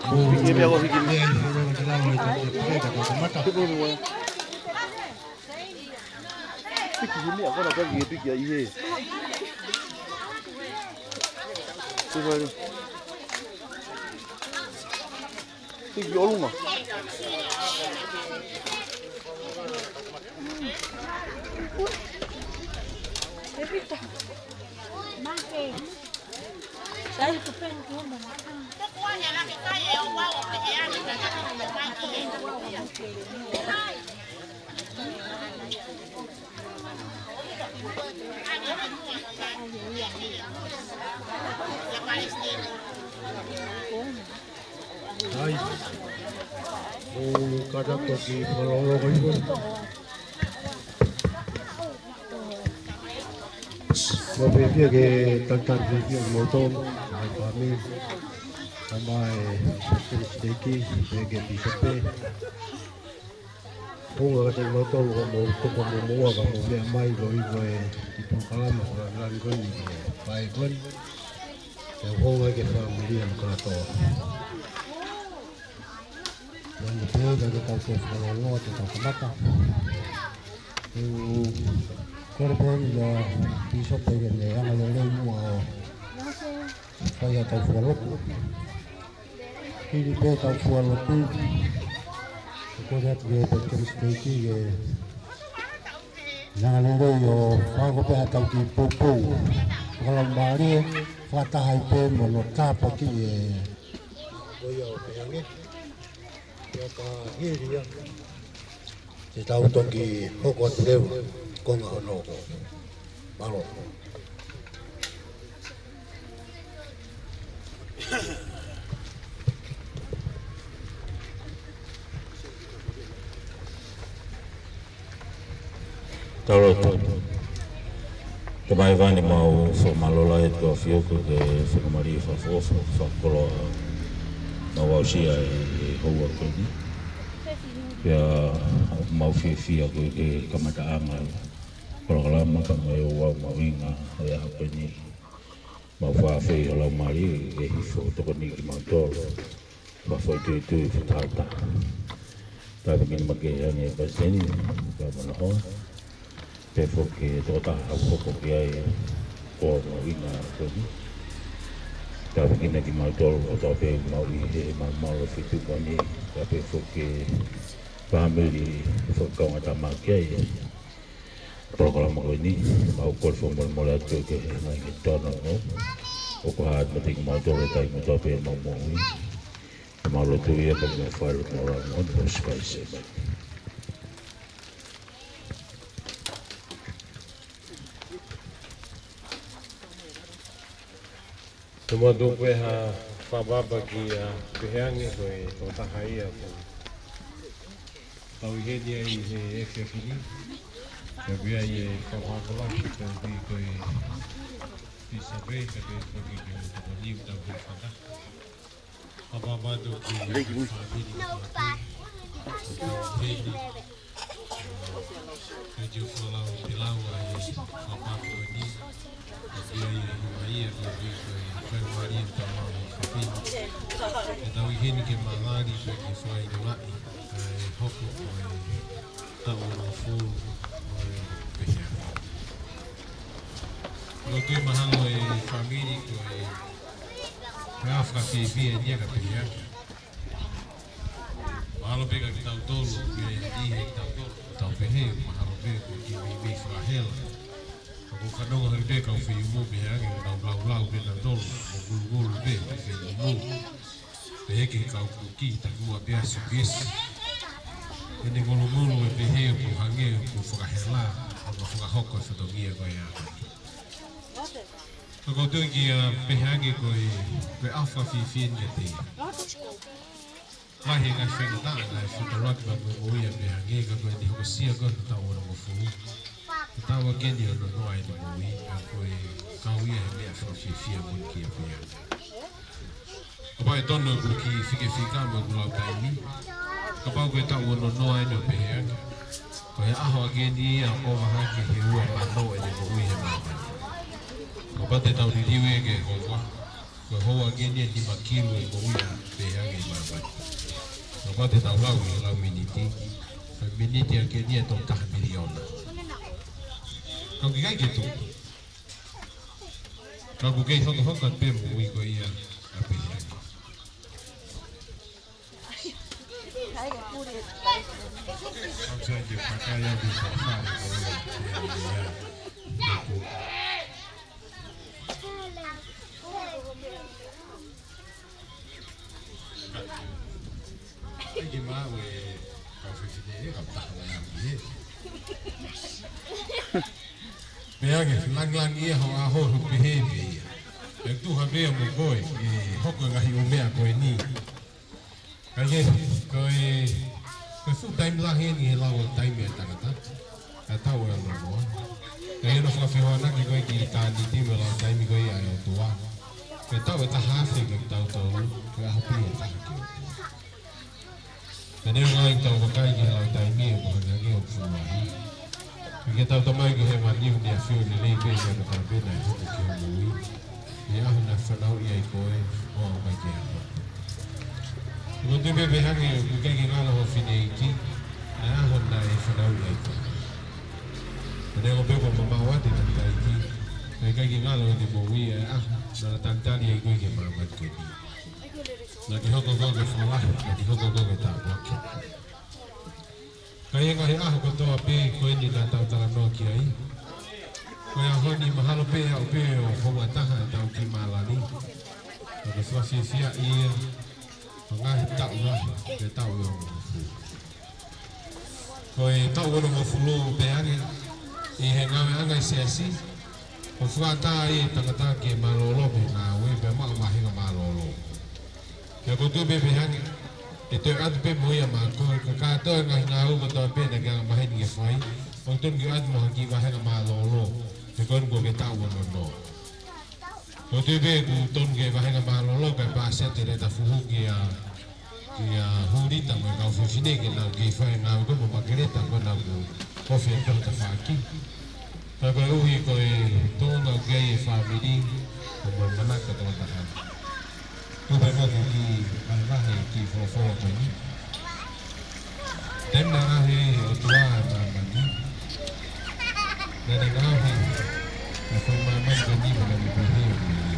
Higini ako, higini. Higini ako na kaya gipig ya ihe. Tuloy. Higini olong ah. Ai. Oh, kada to ki pololo ko yun. Mo bebia ke tantan bebia motor ai kami. Sampai sedikit bagi bisape. Bunga kata motor kamu tu kamu mua kamu beli mai lori kau itu kalam orang lain kau ni baik pun. Te honga ke familia makato. Dan pega ke tau ke whanongo te tau kamata. Korepon ya piso pega ne anga lelei mua o kaya tau whaloku. Hiri pe tau whaloku. Kodat ke petrispeki ke nanga lelei o whakope tau ki popou. Kalau mari fatahai pe mono tapa ki e oia o peange ia ka hiri ia te tau tongi hoko atu leu konga hono malo Talo Ke mai vani mau so malola e ko fioko ke so mari fa fofo fa kolo na wa sia e ho wa ko ni ya mau fi ko e kamata anga programa ka mai wa mau inga ya ko ni mau fa fe la mari e fo to ko ni ki mau to fa fo tu fa ta ni mage ya ni ba seni ka ba no pe foke tota hauko ke ai ko no ina ko ni ta kina ki mau tol o ta pe mau i he mau fitu ko ni ta pe foke family foka ngata make ai programa ko ni mau ko fo mo la to ke mai ki tono no o ko ha mo tik mau tol ta mo ta pe mau mo ni mau lo tu ia ko mo fa lo mo ra mo do space Tuma dope ha whababa ki a peheange koe o tahai a ko. Tau i hedi ai he FFD. Ka bia i e whawhakola ki tau bi koe i sabe ka koe whaki ki o toko niu tau koe whaka. Whababa do ki a whabiri ki tau hedi. Ka jiu whalau pilau a i whababa o ni. Ka bia i e huaia ko bi koe Maria tama fafini e tau i heni ke mangari pe ke whai no lai e hoko o e tau o fōru o e pehea. Lo tui mahalo e whamiri ko e pe awhaka whiwhia e nia ka pehea. Mahalo peka ki tau tolu ke e ihe ki tau tolu tau pehea mahalo peka ki mi whakahela. Ko kanonga hoi peka o whiu mō me hangi o nau lau me nau tolu o gulu pe o whiu mō. Pe heke he kau kuki ta kua piasu piesi. Hene ngolo e pe heo ko hange ko whakahela o ma whakahoko e whatongia koe a kani. Ko koutua ki a pe hangi ko e pe awha whiwhien ke te. Wahi ngai whengatanga e whakaraki ma koe o ia pe hangi ka koe ni hoko sia koe na tau ora mo whu. Tawa keni o no noa ni mui a koe kauia e mea whawhiwhia mui ki a pia. Ka pai tono ku ki whika ma kulau taimi. Ka pau koe tau o no noa ni o peheanga. Koe aho a keni a ova hake he ua ma no e ni mui he mamani. Ka pate tau ni riwe ke kowa. Koe hoa keni e ni makiru e mui a peheanga i mamani. Ka pate tau lau i lau miniti. Ka miniti a keni e tau taha miliona. Kau ki kai ke tu. Kau ku kei hoka pe mo i ko ia a pe ia. Kau sai ke pakaya di safari ko ia. Ai mau e kau fiti ka ta ya ni. Peange, lang ia ho aho hu pehewe ia. E tuha mea mo koe, e hoko ngahi o mea koe ni. Kaie, koe fu taim lahi ni he lau o taime e tangata. E tau e alo moa. Ka heno whakawhihoa naki koe ki tāni tīme lau taimi koe ia e o tua. E tau e tahawhi koe ki tau tolu, koe aho pia taha ki o tua. Ka neo ngai tau wakai ki he lau taimi e koe ngangi o fuahi. Ke tau tamai ke he maniu ni a whiu ni nei kei kena whapena e huku ki o mui. ya na whanau i ai koe o au mai ke hapa. Ko te pepe hange ku kei ki ngala ho whine i ki, a aho na e whanau i ai koe. Ko nengo pepo mamawate na i ki, kei kei ki ngala ho te mōwi e aho, na tantani ai koe ke mamawate koe ni. Na ki hoko koe whalahi, na ki hoko koe tā waki. Kai ngahi aho katoa pē koe ni nā tautara noa ki ai. Koe a honi mahalo pē au pē o honga taha e tau ki mālani. Koe whawhiwhia ia, o ngahi tau rahi, te tau e o ngofu. Koe tau ono ngofu lo pē ange, i he ngawe angai seasi. O whakata i tangata ki e malolo pe ngā ue pe maa mahinga malolo. Kia koutou pe pe hange, e te atu pe moia mā koe, ka kātoa ngahi ngā uka toa pe na kia mahini ke whai, o tonu ki atu maha ki wahenga malolo, te konu ko ke tau ono no. O te pe ku tonu ke wahenga malolo, kai pāsia te reta fuhu ki a hurita mo e kau whiwhine ke nau ki whai ngā uka mo makereta ko nau ku kofi e tau ta whaki. Ka koe uhi koe tōna kei e whamiri, ko mo manaka tō tahana. Tupai moku ki alahe ki whawhawa koe ni. Temna ahe o tua mā mani. Nani ahe e whai mā mani koe ni mana mi koe heo koe ni.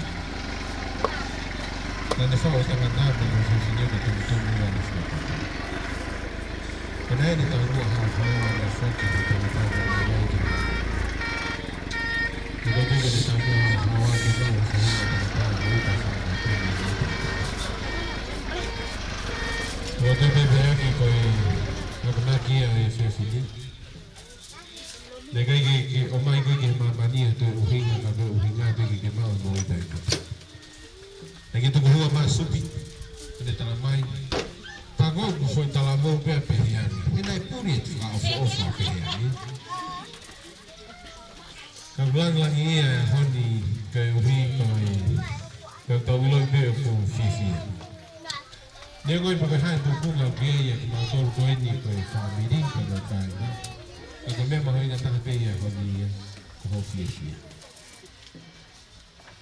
Nani whawa tanga tāpe o whiwhineo ka tumutumu ane whakata. Kona ene tau rua hawhawa ane whaki ki tanga tāpe o rauti. Ko tuke te tau rua hawhawa ki tau o whahua tanga tāpe o uta whakata ni. Ko te pepe aki koe wakamaki a e whiwhini. Ne kai ke o mai koe ke mamania tō uhinga ka koe uhinga peki ke mao no i taika. Ne ke tuku hua maa supi, kene tala mai. Tā ngau ku whoi tala mou pēr pehiani. Hena e puri e tuka ofa pehiani. Ka langlangi ia e honi kai uhi koe tau iloi pēr ko whiwhia. Nea ngoi pakahai tō kunga o kia ia ki mau tōru koe ni koe whamiri ka koe kāinga. Ka koe mea mahoina taha pe ia honi ia ko hau whiwhia.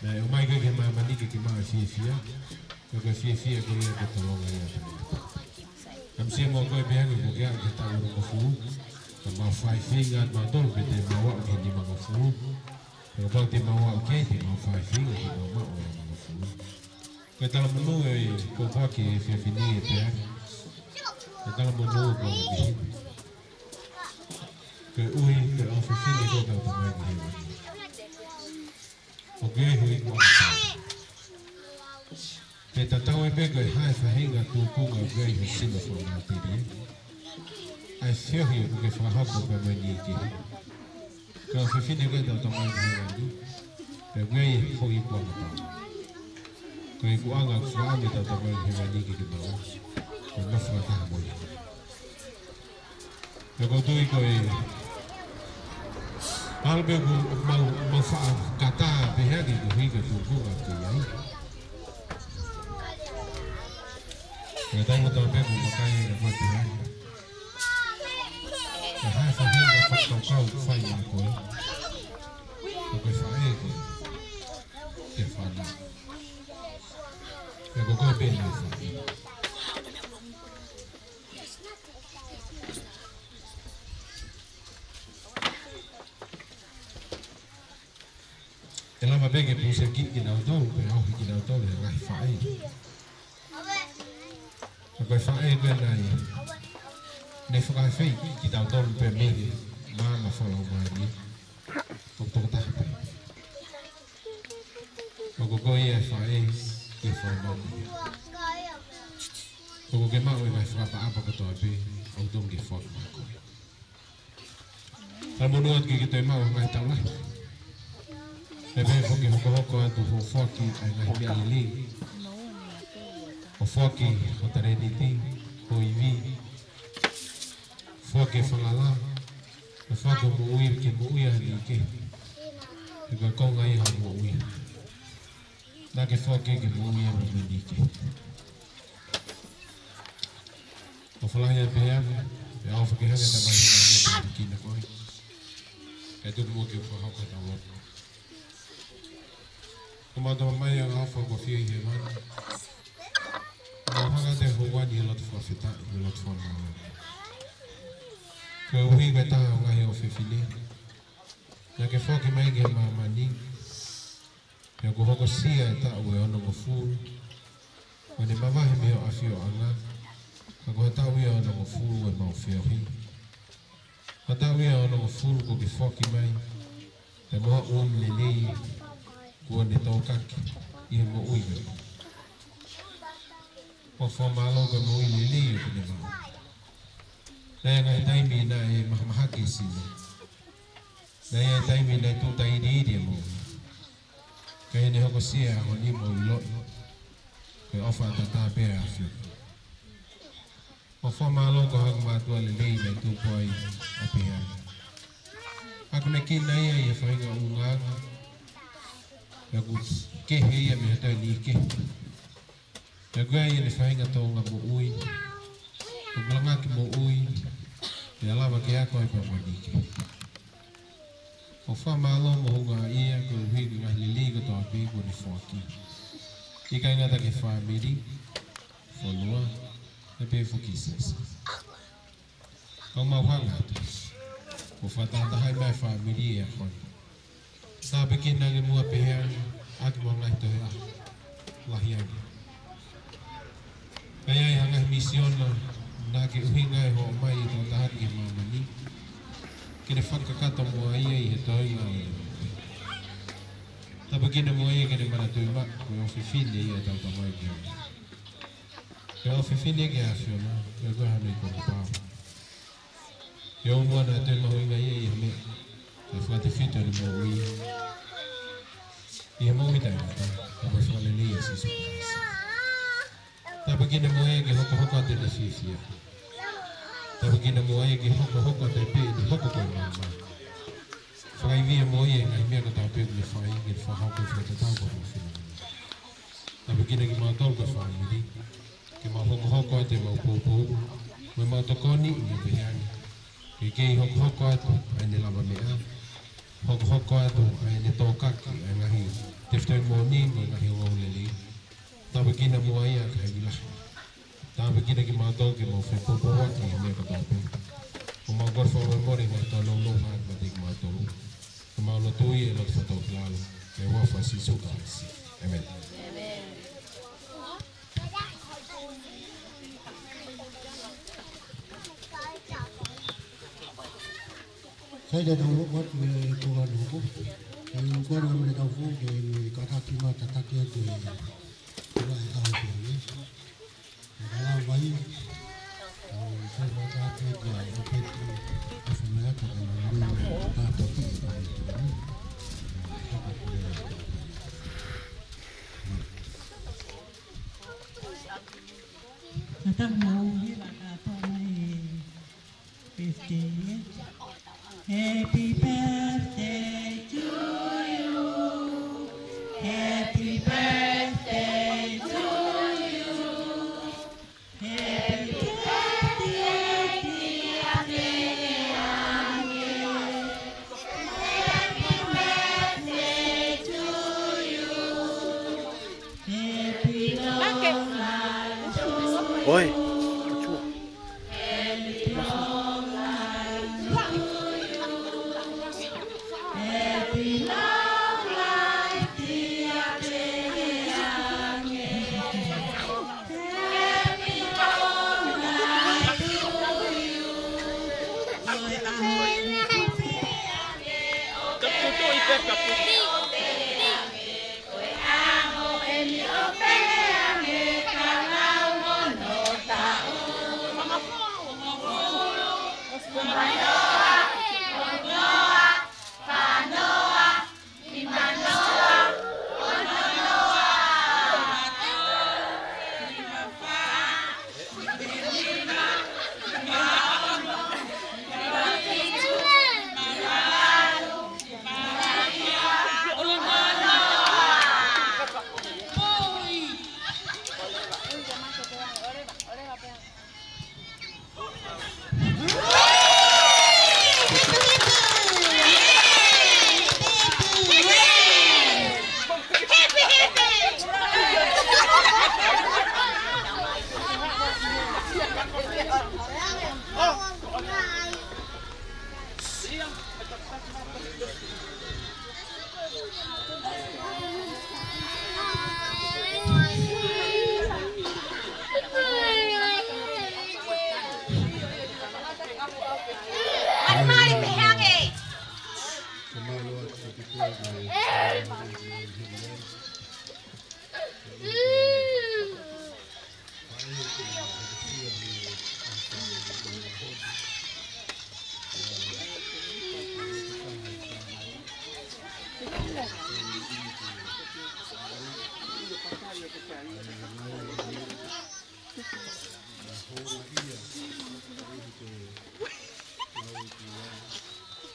Nea o mai koe ke maa manike ki maa whiwhia. Ka koe whiwhia koe ia ke talonga ia tamea. Am sia mo koe pehangi ko kia ke tau uro kofu. Ka maa whai whinga at maa tōru pe te maa wau ke ni maa kofu. Ka pau te maa wau ke te maa whai whinga ki maa maa ora maa kofu. Koe tala manu e ko paki e whiawhini e pēr. Koe tala manu ko e mihini. Koe uhi koe au whiwhini ko tau tamai ki hewa. O koe hui ko ata. Pe tatau e pe koe hae whahinga tūkunga o koe hui sima wha ngā tiri. Ai whiahi o koe whahako koe mai ni ki he. Koe au whiwhini koe tau tamai ki hewa ni. Koe koe hoi ko ata. Koe ku anga ku whaame tau tamai hewa niki ki maua. Koe mawha taha moia. Koe koutui koe Albe ku mau wha kata pehangi ku hika tūkunga ki ai. Koe tango tau peku makai e wha pehangi. Koe hae whahinga whakau whai a koe. Koe whae koe. Te whanau. Koe koe pēne e whai. E lama peke pūse ki nau tau, pe auhi ki nau tau e ngai whae. Koe whae koe nai. Ne whakai whai ki nau tau pe mege. Māma whalau mai ni. Kok toko taha pe. Koko koe e whae. Ke whai mau. Koko ke mau e mai whakapa apa katoa pe. Au tong ke whai mau koe. Ramonuat ki te mau ngai tau lai. E pe whoki hoko atu ho whaki ai ngai mea lili. O whaki o tareniti, o iwi. Whaki whangala. O whaki mo uir ke mo uia ni ke. E ka konga iha mo uia. Nā ke whaki ke mo uia mo ni ke. O whalahi a pehea, e au whakihanga ta mai hina hia te kina koe. E tuku mo ke whahauka ta watu. Kumado mai ang hafa ko fia he man. Hanga te hawani lot for fita, lot for na. Ko hui beta ngai o fifili. Ya ke foki mai ge mamani. Ya ko hoko sia ta o ono mo fu. Wani mama he me o afio anga. Ko ta wi ono mo fu e mo fia hi. Ko wi ono mo fu ko ke foki mai. Te mo lele ko ne to kaki I mo ui. O fa malo ko mo lele ko ne ma. Dai ngai dai mi na e mahaki si. Dai mi na tu dai di mo. Kaya ni hoko sia ko ni mo lo. Ko ofa ta pe afio. O fa malo ko hang ma tu lele na tu poi apia. Aku nak kena ya fainga unga. Aku kehe ya me ta ni ke. Aku ya ni fainga to nga mo ui. Aku langa ki mo ui. Ya la ba ke ako ai pa ni ke. O fa malo mo nga ia ko hui nga lili ko to api ko ni foki. Ika nga ta ke family. Follow. E pe fokisas. Kau mau hanga. O fatata hai mai family e kon. Sa bikin nang mua peher at mo ngai to ya. Lahian. Kaya yang mission na ke uhinga ho mai to tahat ke mamani. Kene fakka kata mo ai e to ya. Ta bikin mo ai ke mana to ma ko fifine ya ta ta mai ke. Ko fifine ke afio na. Ko ha nei ko pa. Yo mo na te mo inga ye me. Te fa te fito ni mo wi. Ye mo mi ta. Ta mo fa le ni esi. Ta begina mo ye ke hoko te de sisia. Ta begina mo ye ke hoko te pe de hoko ko mama. Fa vi mo ye ngai me ko ta pe ni fa ye ke fa hoko fa ta ta ko fi. Ta begina ki ma tol ko fa mi. Ke ma hoko te mo po. Me ma to ko ni ni pe ya. Kiki hoko atu ane lama mea. Hoko atu ane tokaki ngahi. Tiftoin mo ni ngahi ngoleli. Tabi kina mo ai kai bila. Tabi kina ki mato ki mo fe popo waki me ka tapi. O ma gorfo mo mori mo to no no ha batik mato. O ma lo tui e lo foto klalo. E wa fa si suka. Amen. Saya dah tahu buat tuan hukum. Yang tuan kami dah tahu ke kata kima kata kia tu. Tuan tahu ke. Kalau bayi, saya baca ke dia, apa tu? Sebenarnya kalau kita tapi. Kita mau hilang apa ni? Birthday. Happy birthday to you. Happy birthday to you. Happy birthday, dear Leanne. Happy birthday to you. Happy long life. Oi.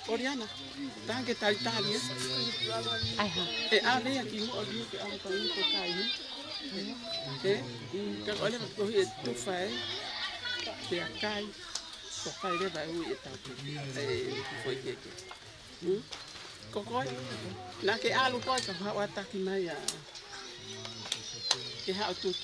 Oriana, tá que tá Itália. É a lei aqui no olho que ela tem que cair. É, então olha o que tu faz. Que a cai. Só cai leva o Itália. É, foi que. Cocoi. Na que alu coi ka hawa taki mai a. Que ha tu.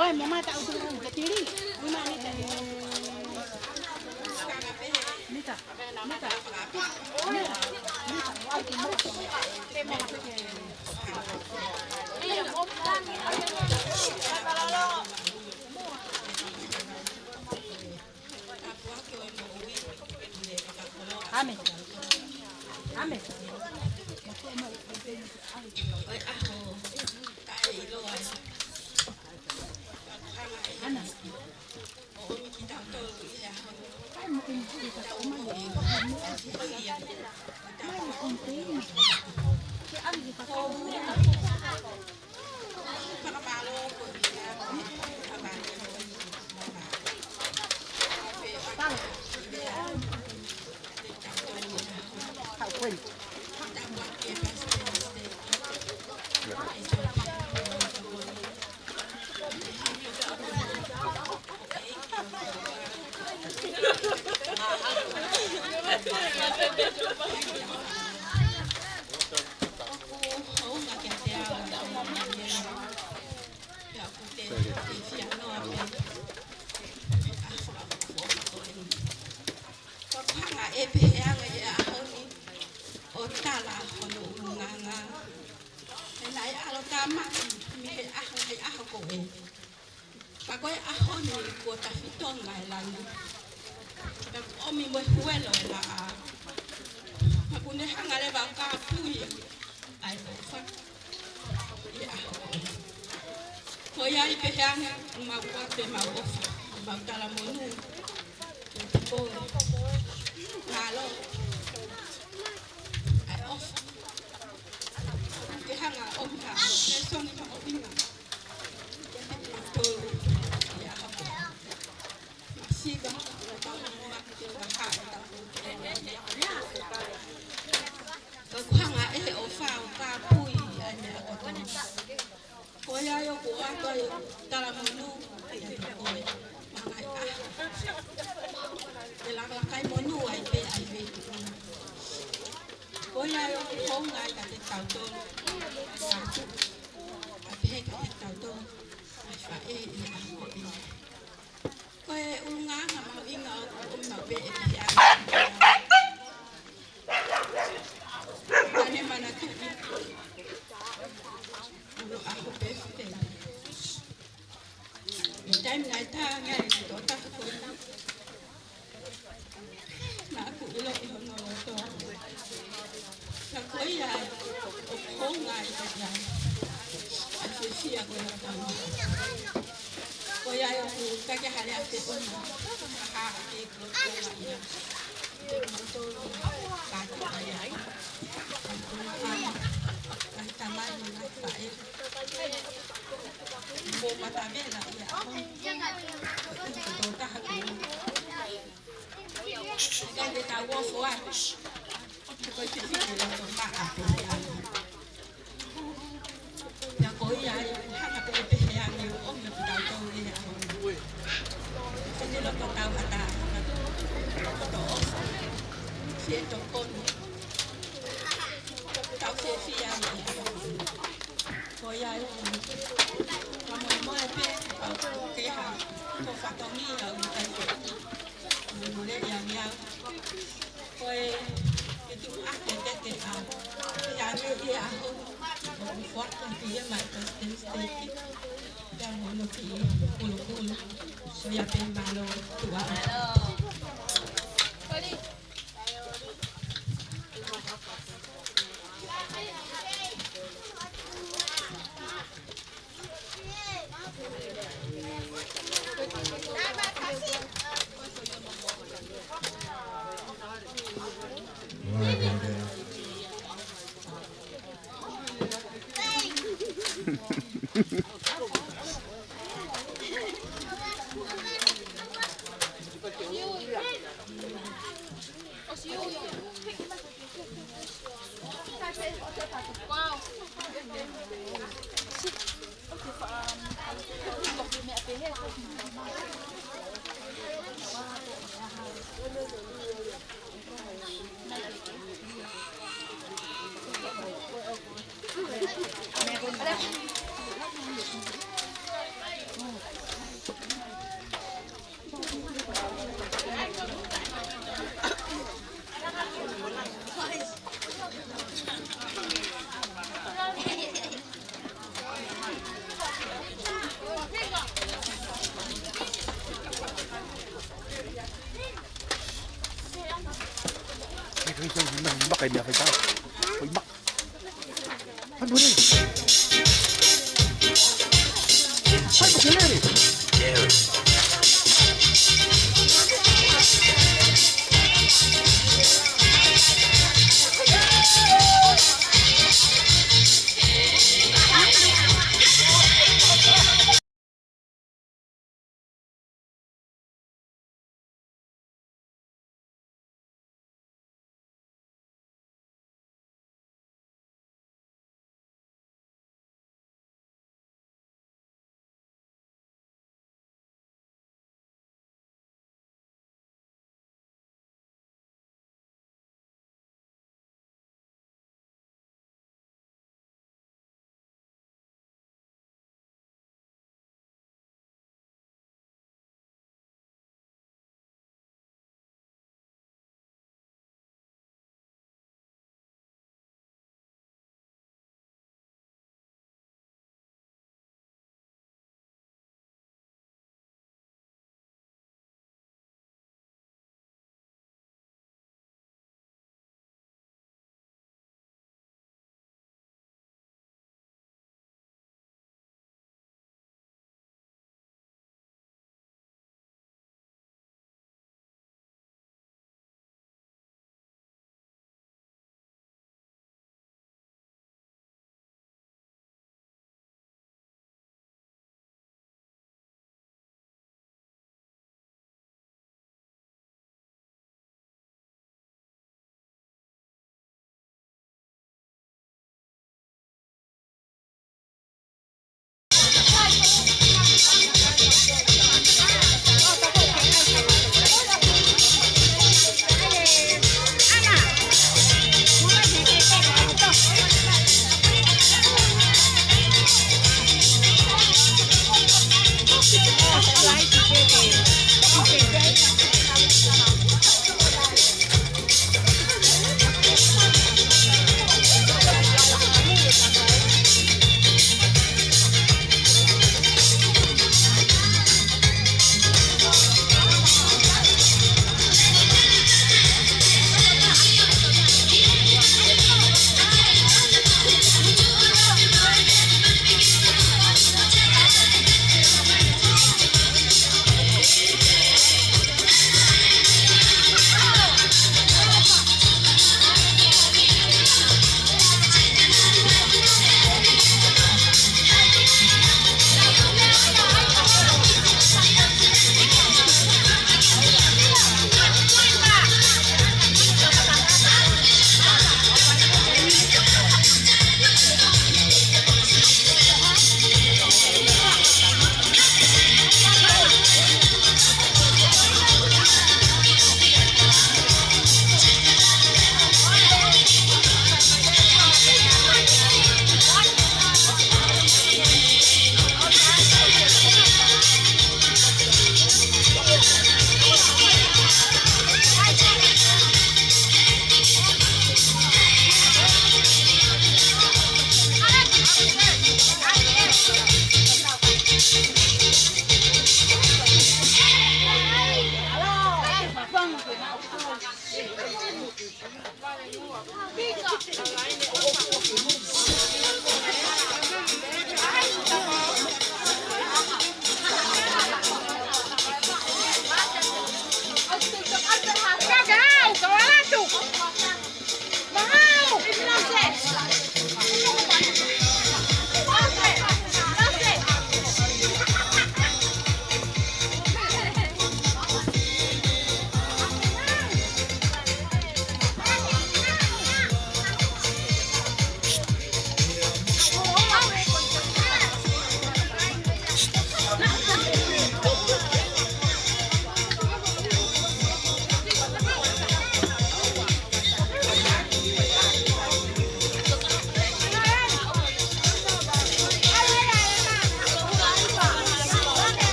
Oi, mamãe tá usando o tiri. Mamãe nita. Nita. Amen. Amen. Ana. Koya yo ko ai tala monu ai koe mangai a te lang kai monu ai pe koe ai o ngai ka te tau tolu a pe ka te tau tolu ai fa e koe unga na mau inga o mau pe e te ane mana kini ulo ako pe te time ngai ta ngai to ta ko na aku ulo i hono to na ko ia o ko ngai ta ya a se sia ko na ta ko ia o ku ka ke hale a te ona ha ke ko ia te mo to ka ta ya ai ta mai na fa e mo mata bela ya to ta ha cái người ta qua phố à có chuyện gì là chúng ta à phải làm nhà cố ý ai hát là phải phải làm nhiều ông là phải đào trâu đi làm không như là còn đào hạt đà có tổ phía trong con đào phía phía cố ý ai mà mình mới biết cái hàng có phát tông đi ở cái mình để làm nhau coi cái chú ác cái áo cái áo như thế áo một phát con tí mà cái tính steak cái một tí ulu so ya pen malo tua Bakay niya kita. Uy, bak. Ano rin? Ay, bakit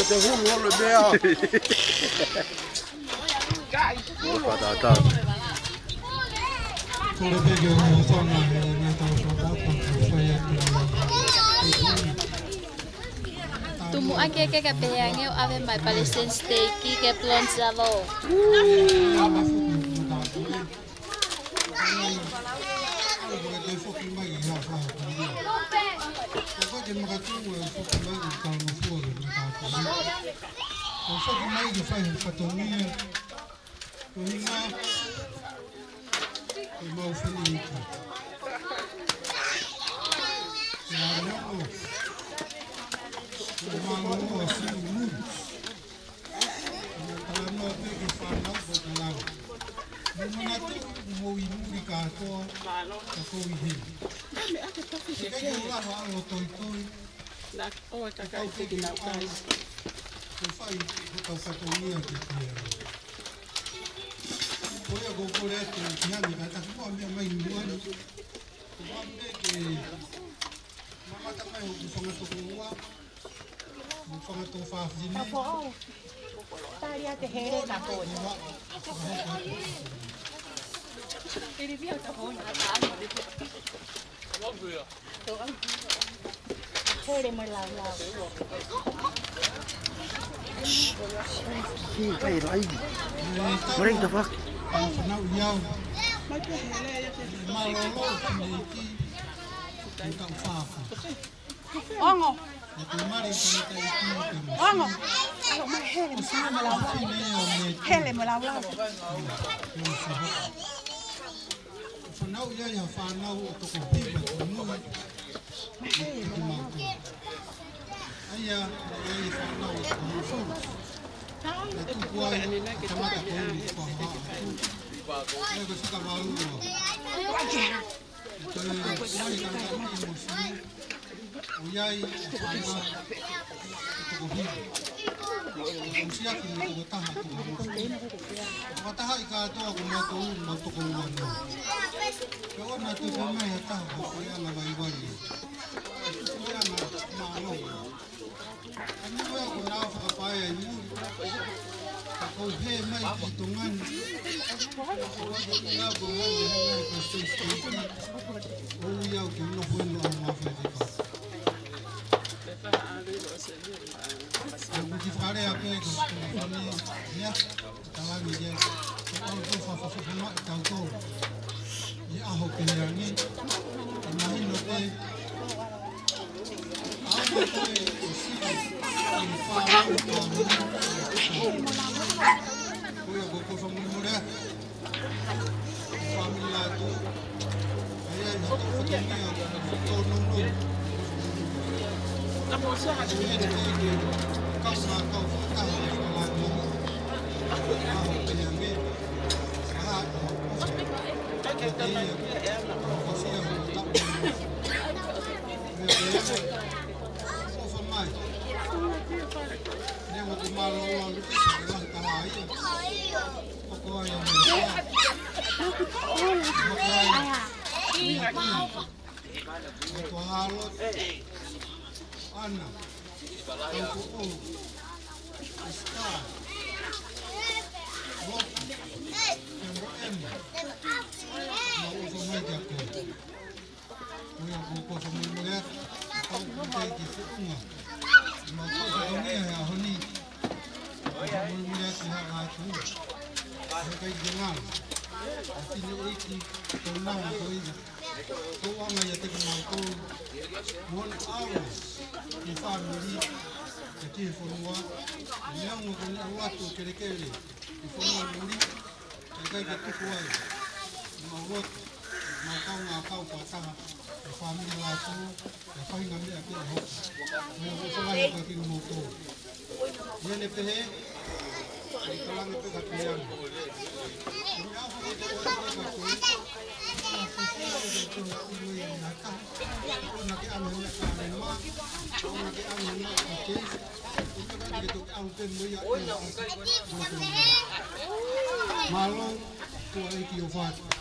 Te hullu ollut mea. Tumu ake ke kapeangeo ave mai palestine steak ke plonzalo. What the fuck? Ongo. Ongo. Hele me la habla. Fanau ia ia fanau o toko pipa o nui. ia ai whanau i kōwhuru. Na tuku ai tamata koini i whaha. Ea ko sika marua. Koe mai kanta i mo sinu. O iai whainga i toko hiru. O siaki ni toko taha toko hiru. O taha i kātoa ko mea tōu ma toko uano. Ka ona te whamai ha taha ko ea na vai vai. Ko ea na maanau. Ani koe ko nā whakapae ai muri. Ka kou he mai ki tō ngani. Ko waka ki ngā ko ngani hanga e ko stay steiki. O iau ki una hoino au mawhai te pā. Ko ki whare a koe ko whani mea. Tawangi ea. Ko au tō whawhawhawha i tau tō. I aho ke rangi. E mahino te. Aho koe o siri. I whāau tāmu. Koe a koko whamumorea. Whamila tō. Ai ai hata whatongia tō nono. Koe hene te kau ngā kau whakaha i whalāngi. Aho ke rangi. Aha. Koe te ia. Kosia ho tapu. Mea te ia. Ofa mai. Nengo te maro oa luki sa te lahi taha ia. Oko ai a mea pā. Oko ai. Oko halot. Ana. Oko o. Star. Roki. Tembo emu. Ma ofa mai te ako. Koe a koko sa mumulea. Kau kutai ki whiunga. Ma kosa ongia hea honi. Kosa mumulea ki hea ātua. Heka i te ngāna. A tine oiki tau nāna koina. Tau anga ia teke mātou. 1 hour ki whānuri. Te ki he whanua. Niango koni au atu kere kere. Ki whanua muri. E kai ka tuku ai. Ma roto. Ma kau ngā kau pātaha. E whamiri wātou, e whahinga mea ki a hoka. Mea whawhai ka ki ngō. Iene pehe, e kalange peka ki anga. E mea whai te oe peka koe, e a whawhia e te tōna urui e ngā taha. Ona ke ame mea ka ane mā, ona ke ame mea ka keis. E ka kai ke toke au te muia e a ake. Malo, kua eiki o whātua.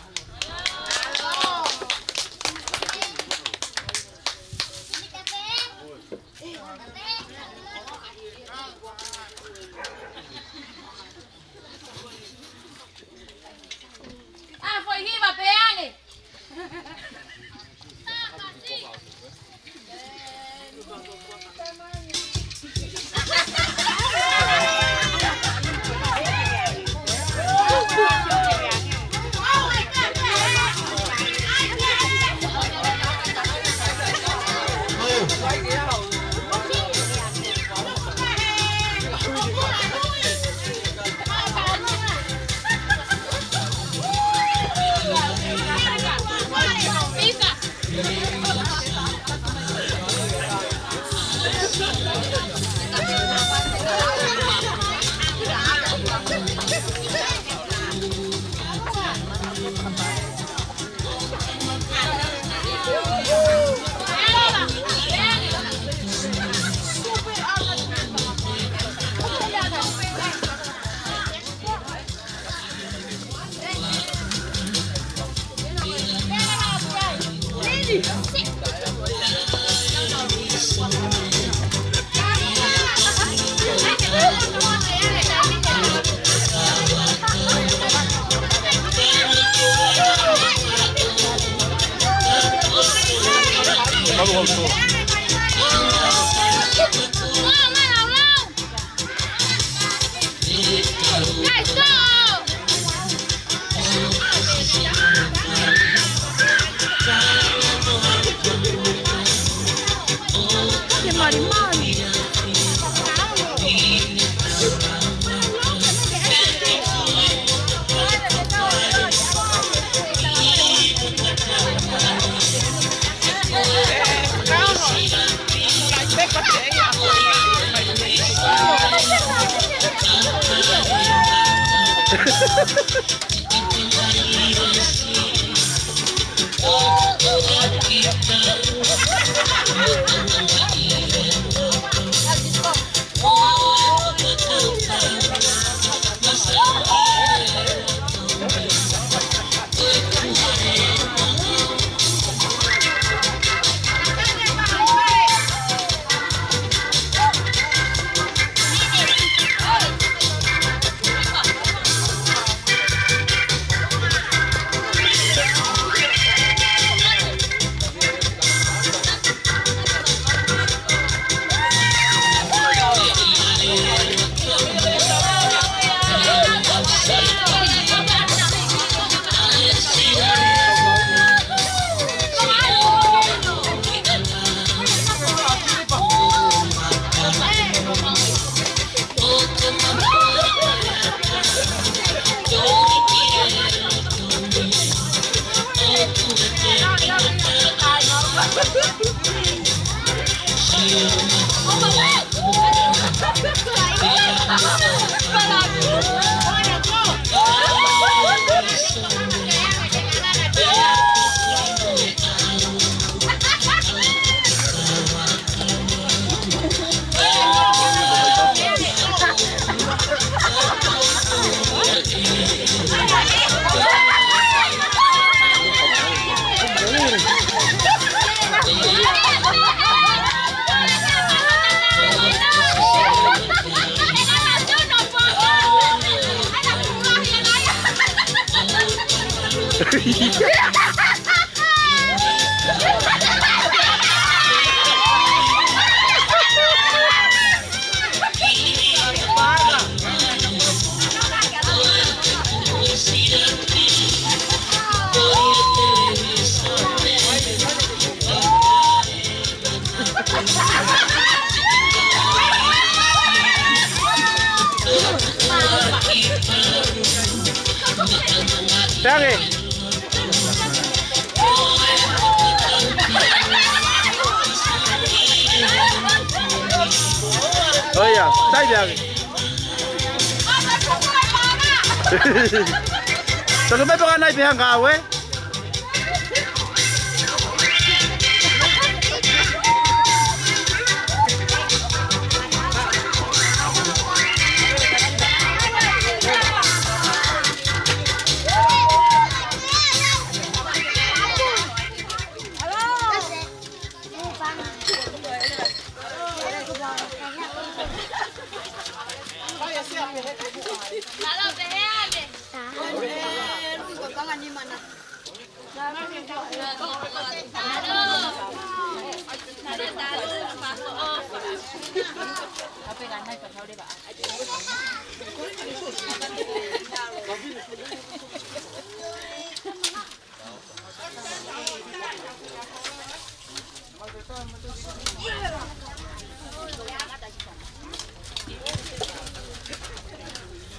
Like, Pergi. Oh iya, saya pergi. Terus apa pengen naik pihak kawe?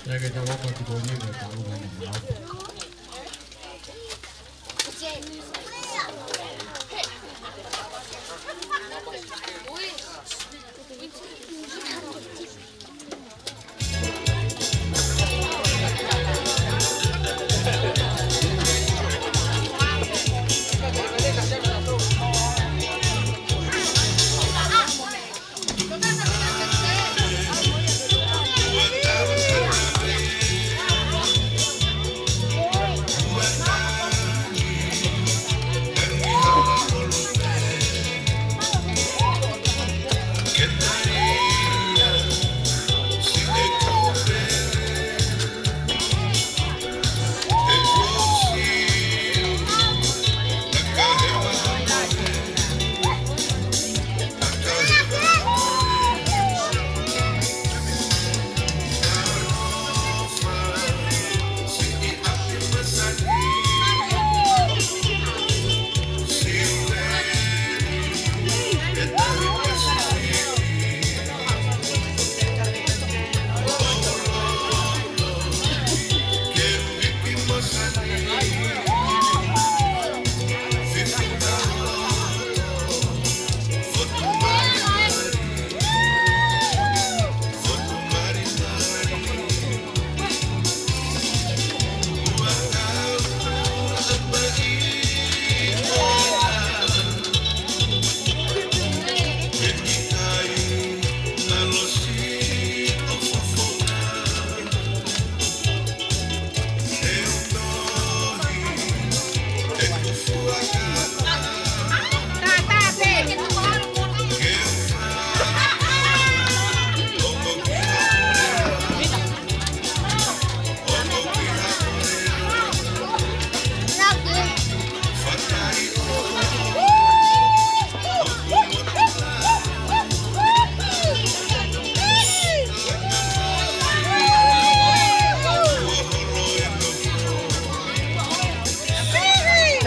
Jaga jawab waktu boleh nggak tahu kan jawab.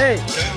Hey.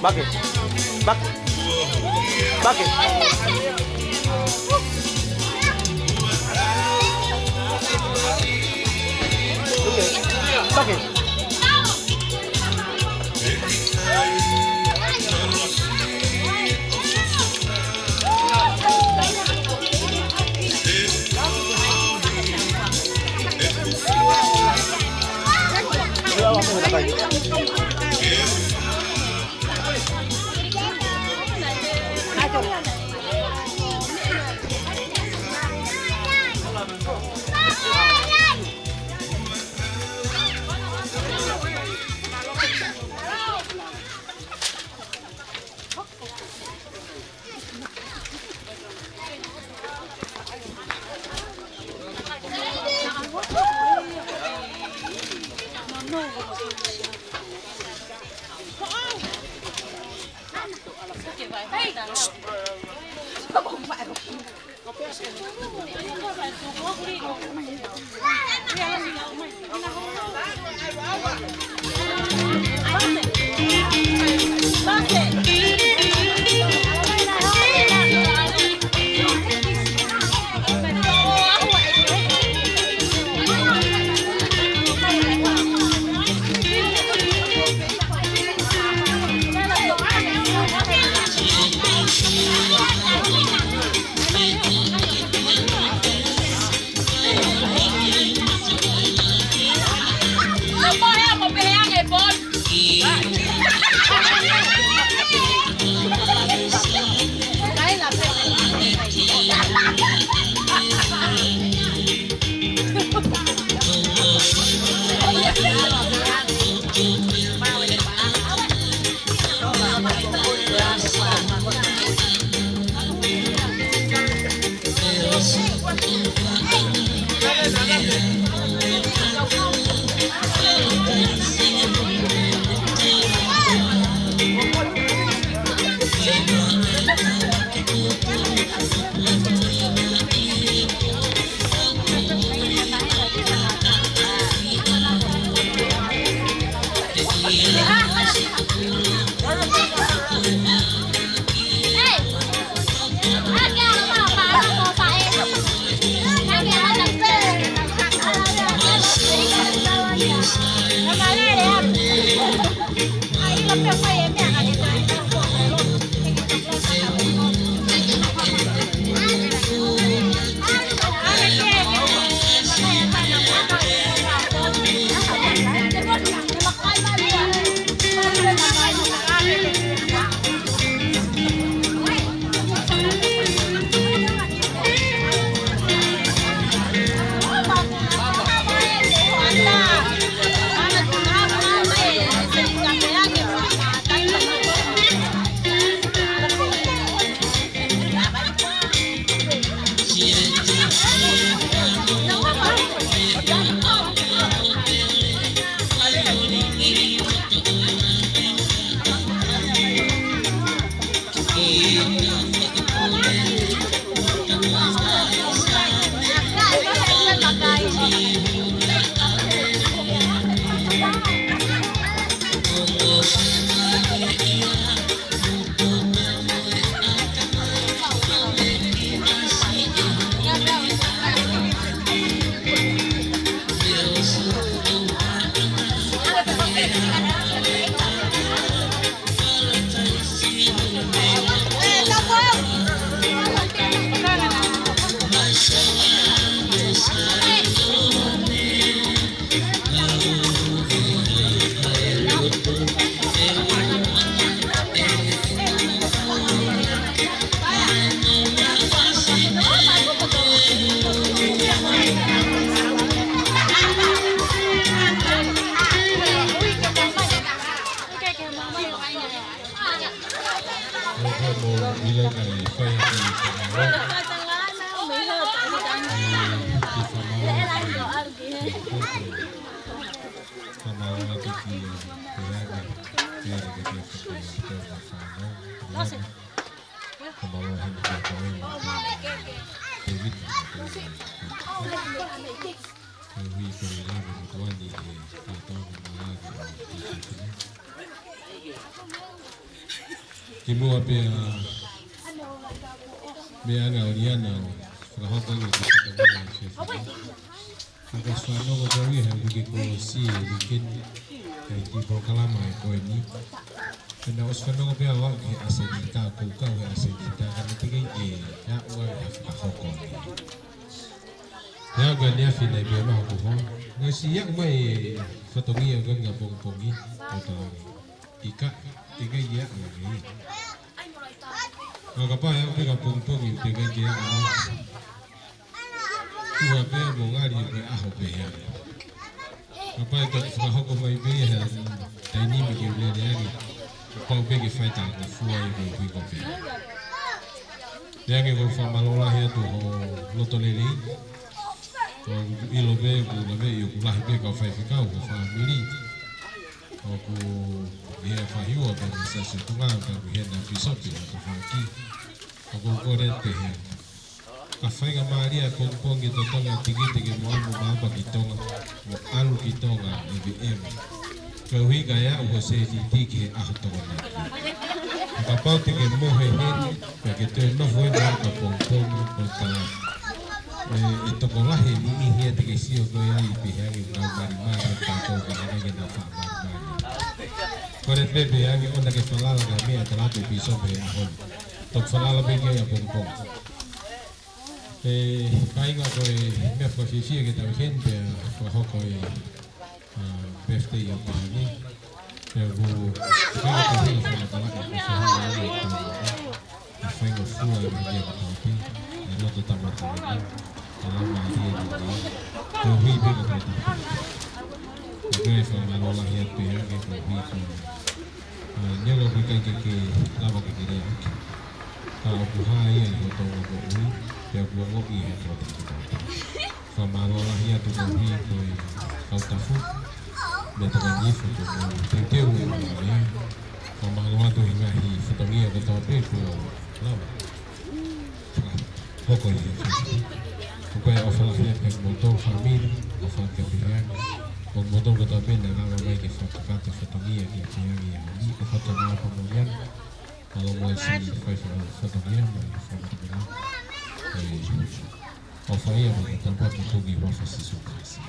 Bucket. Bucket. Bucket. Bucket. Kimua pe me anga oriana fra hota ni ki ka swano ko tawi ha ki ko si ki ki ko kala mai ko ni na swano ko pe awa ki asedita ko ka wa asedita ka ti ki ya wa ha hoko ya ga ni afi na be ma ko ho ni si ya mai fotogia ga nga pong pongi ko ta ika tiga ya ni Ngapa ya pega pung-pung yung tiga dia ano. Tuwa pe mongari pe aho pe ya. Ngapa ito sa ko mai be ya tani mi ke le ya ni. Ko pe ke fai ta ko fuwa ko ko pe. Ya ke ko fa malola ya tu ho loto le le. Ko ilo be ko le be yo la pe ko fai ka ko fa miri. Ko ia fahiwa pe sa se tunga ka hena pisopi ko fa ki ko ko re te he ka fai ga maria ko pongi to tonga tigite ke mo mo ba ki tonga mo alu ki tonga e be em ko hui ga ya o se ti ti ke a to na ka pa te ke mo he he ke te no foi na ka pongi ko ta e to ko la he ni he te ke si o ko ya i pe ha ke ka mari ma ka to ka ke na fa Kore bebe yangi onda ke falala ga mea talato piso be ahon. Tok falala be ya pong. Kainga ko me fa fifi ke ta gente fa hoko birthday ya pani. Eu vou ficar com ele para falar que eu sou a fengo fua de dia aqui. Não tô tão muito bem. Ela vai ir de eu vi bem o que Oke, sama lola hiat pihak ke kopi. Nya lo bikai ke lama ke kiri. Kalau buhai yang foto kopi, ya buang kopi ya foto kopi. Sama lola hiat tu kopi koi kau tafu. Betul kan ni foto kopi. Tengkeu ya. Sama lola tu hingga hi foto ni ada tapi tu lama. Pokok ya. Pokok ofal hiat ke motor family, ofal ke pihak. Kung motor ko tabi na nangangay ke fotografi fotogia ke piyagi ni ko fotografi pemilihan kalau mau si fotogia mau fotogia ofaya mau tempat itu di bawah sisukasi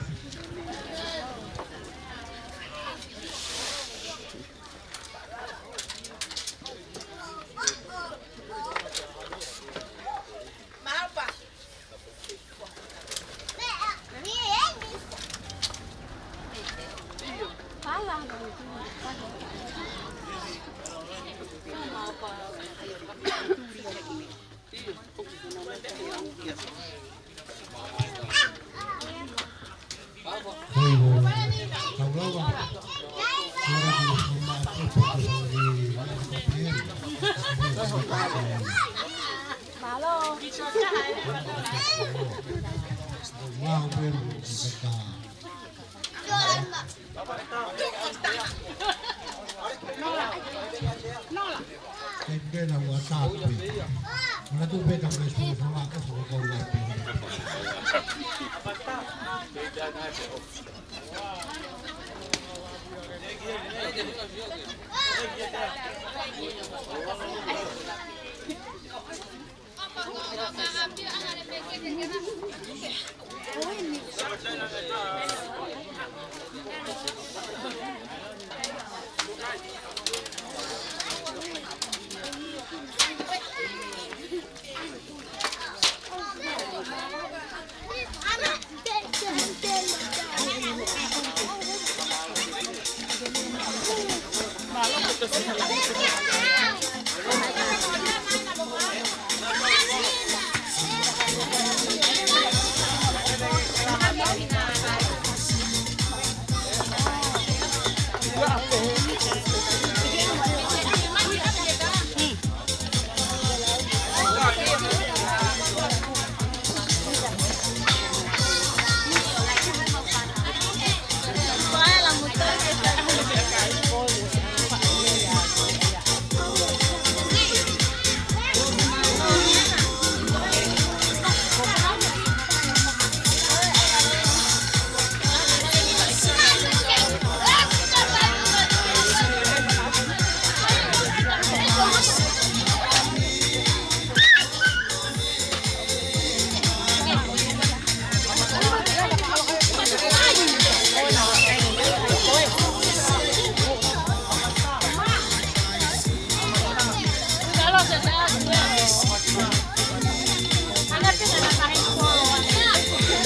Hãy subscribe cho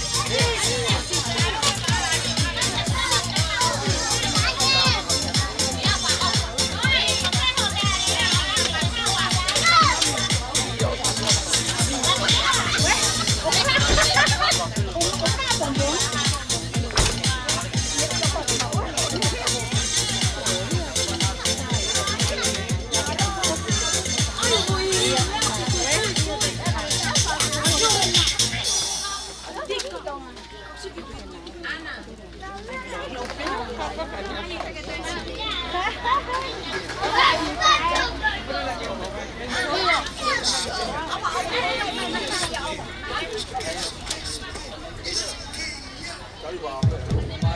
kênh Ghiền Mì Gõ để không bỏ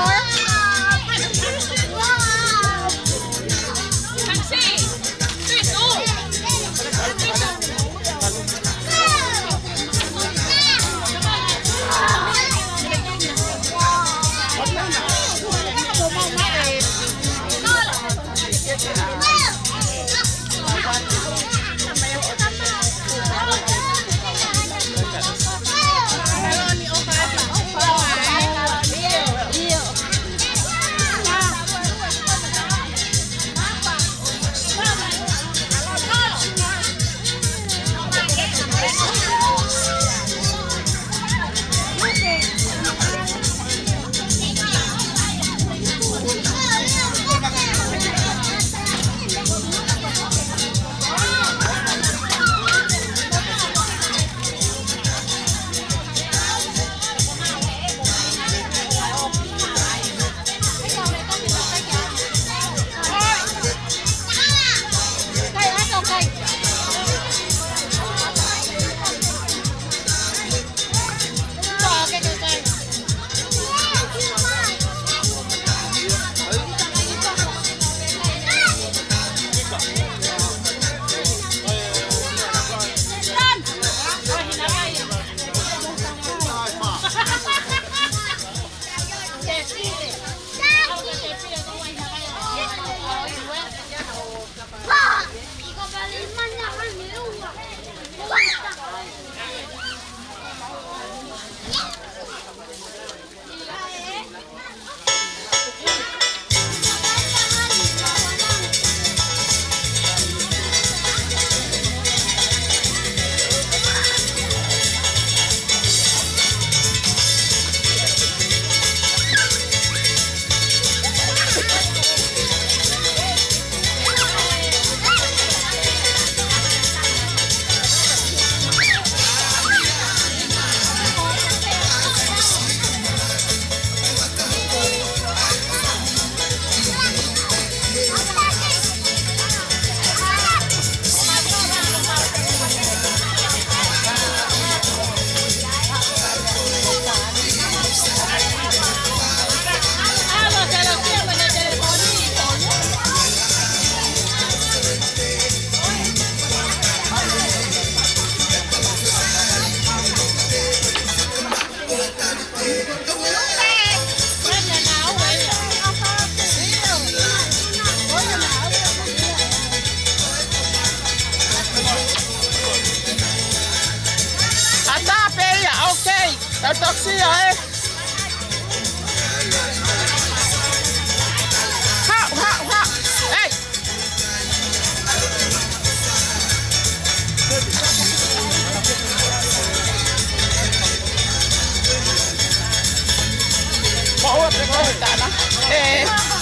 lỡ tana.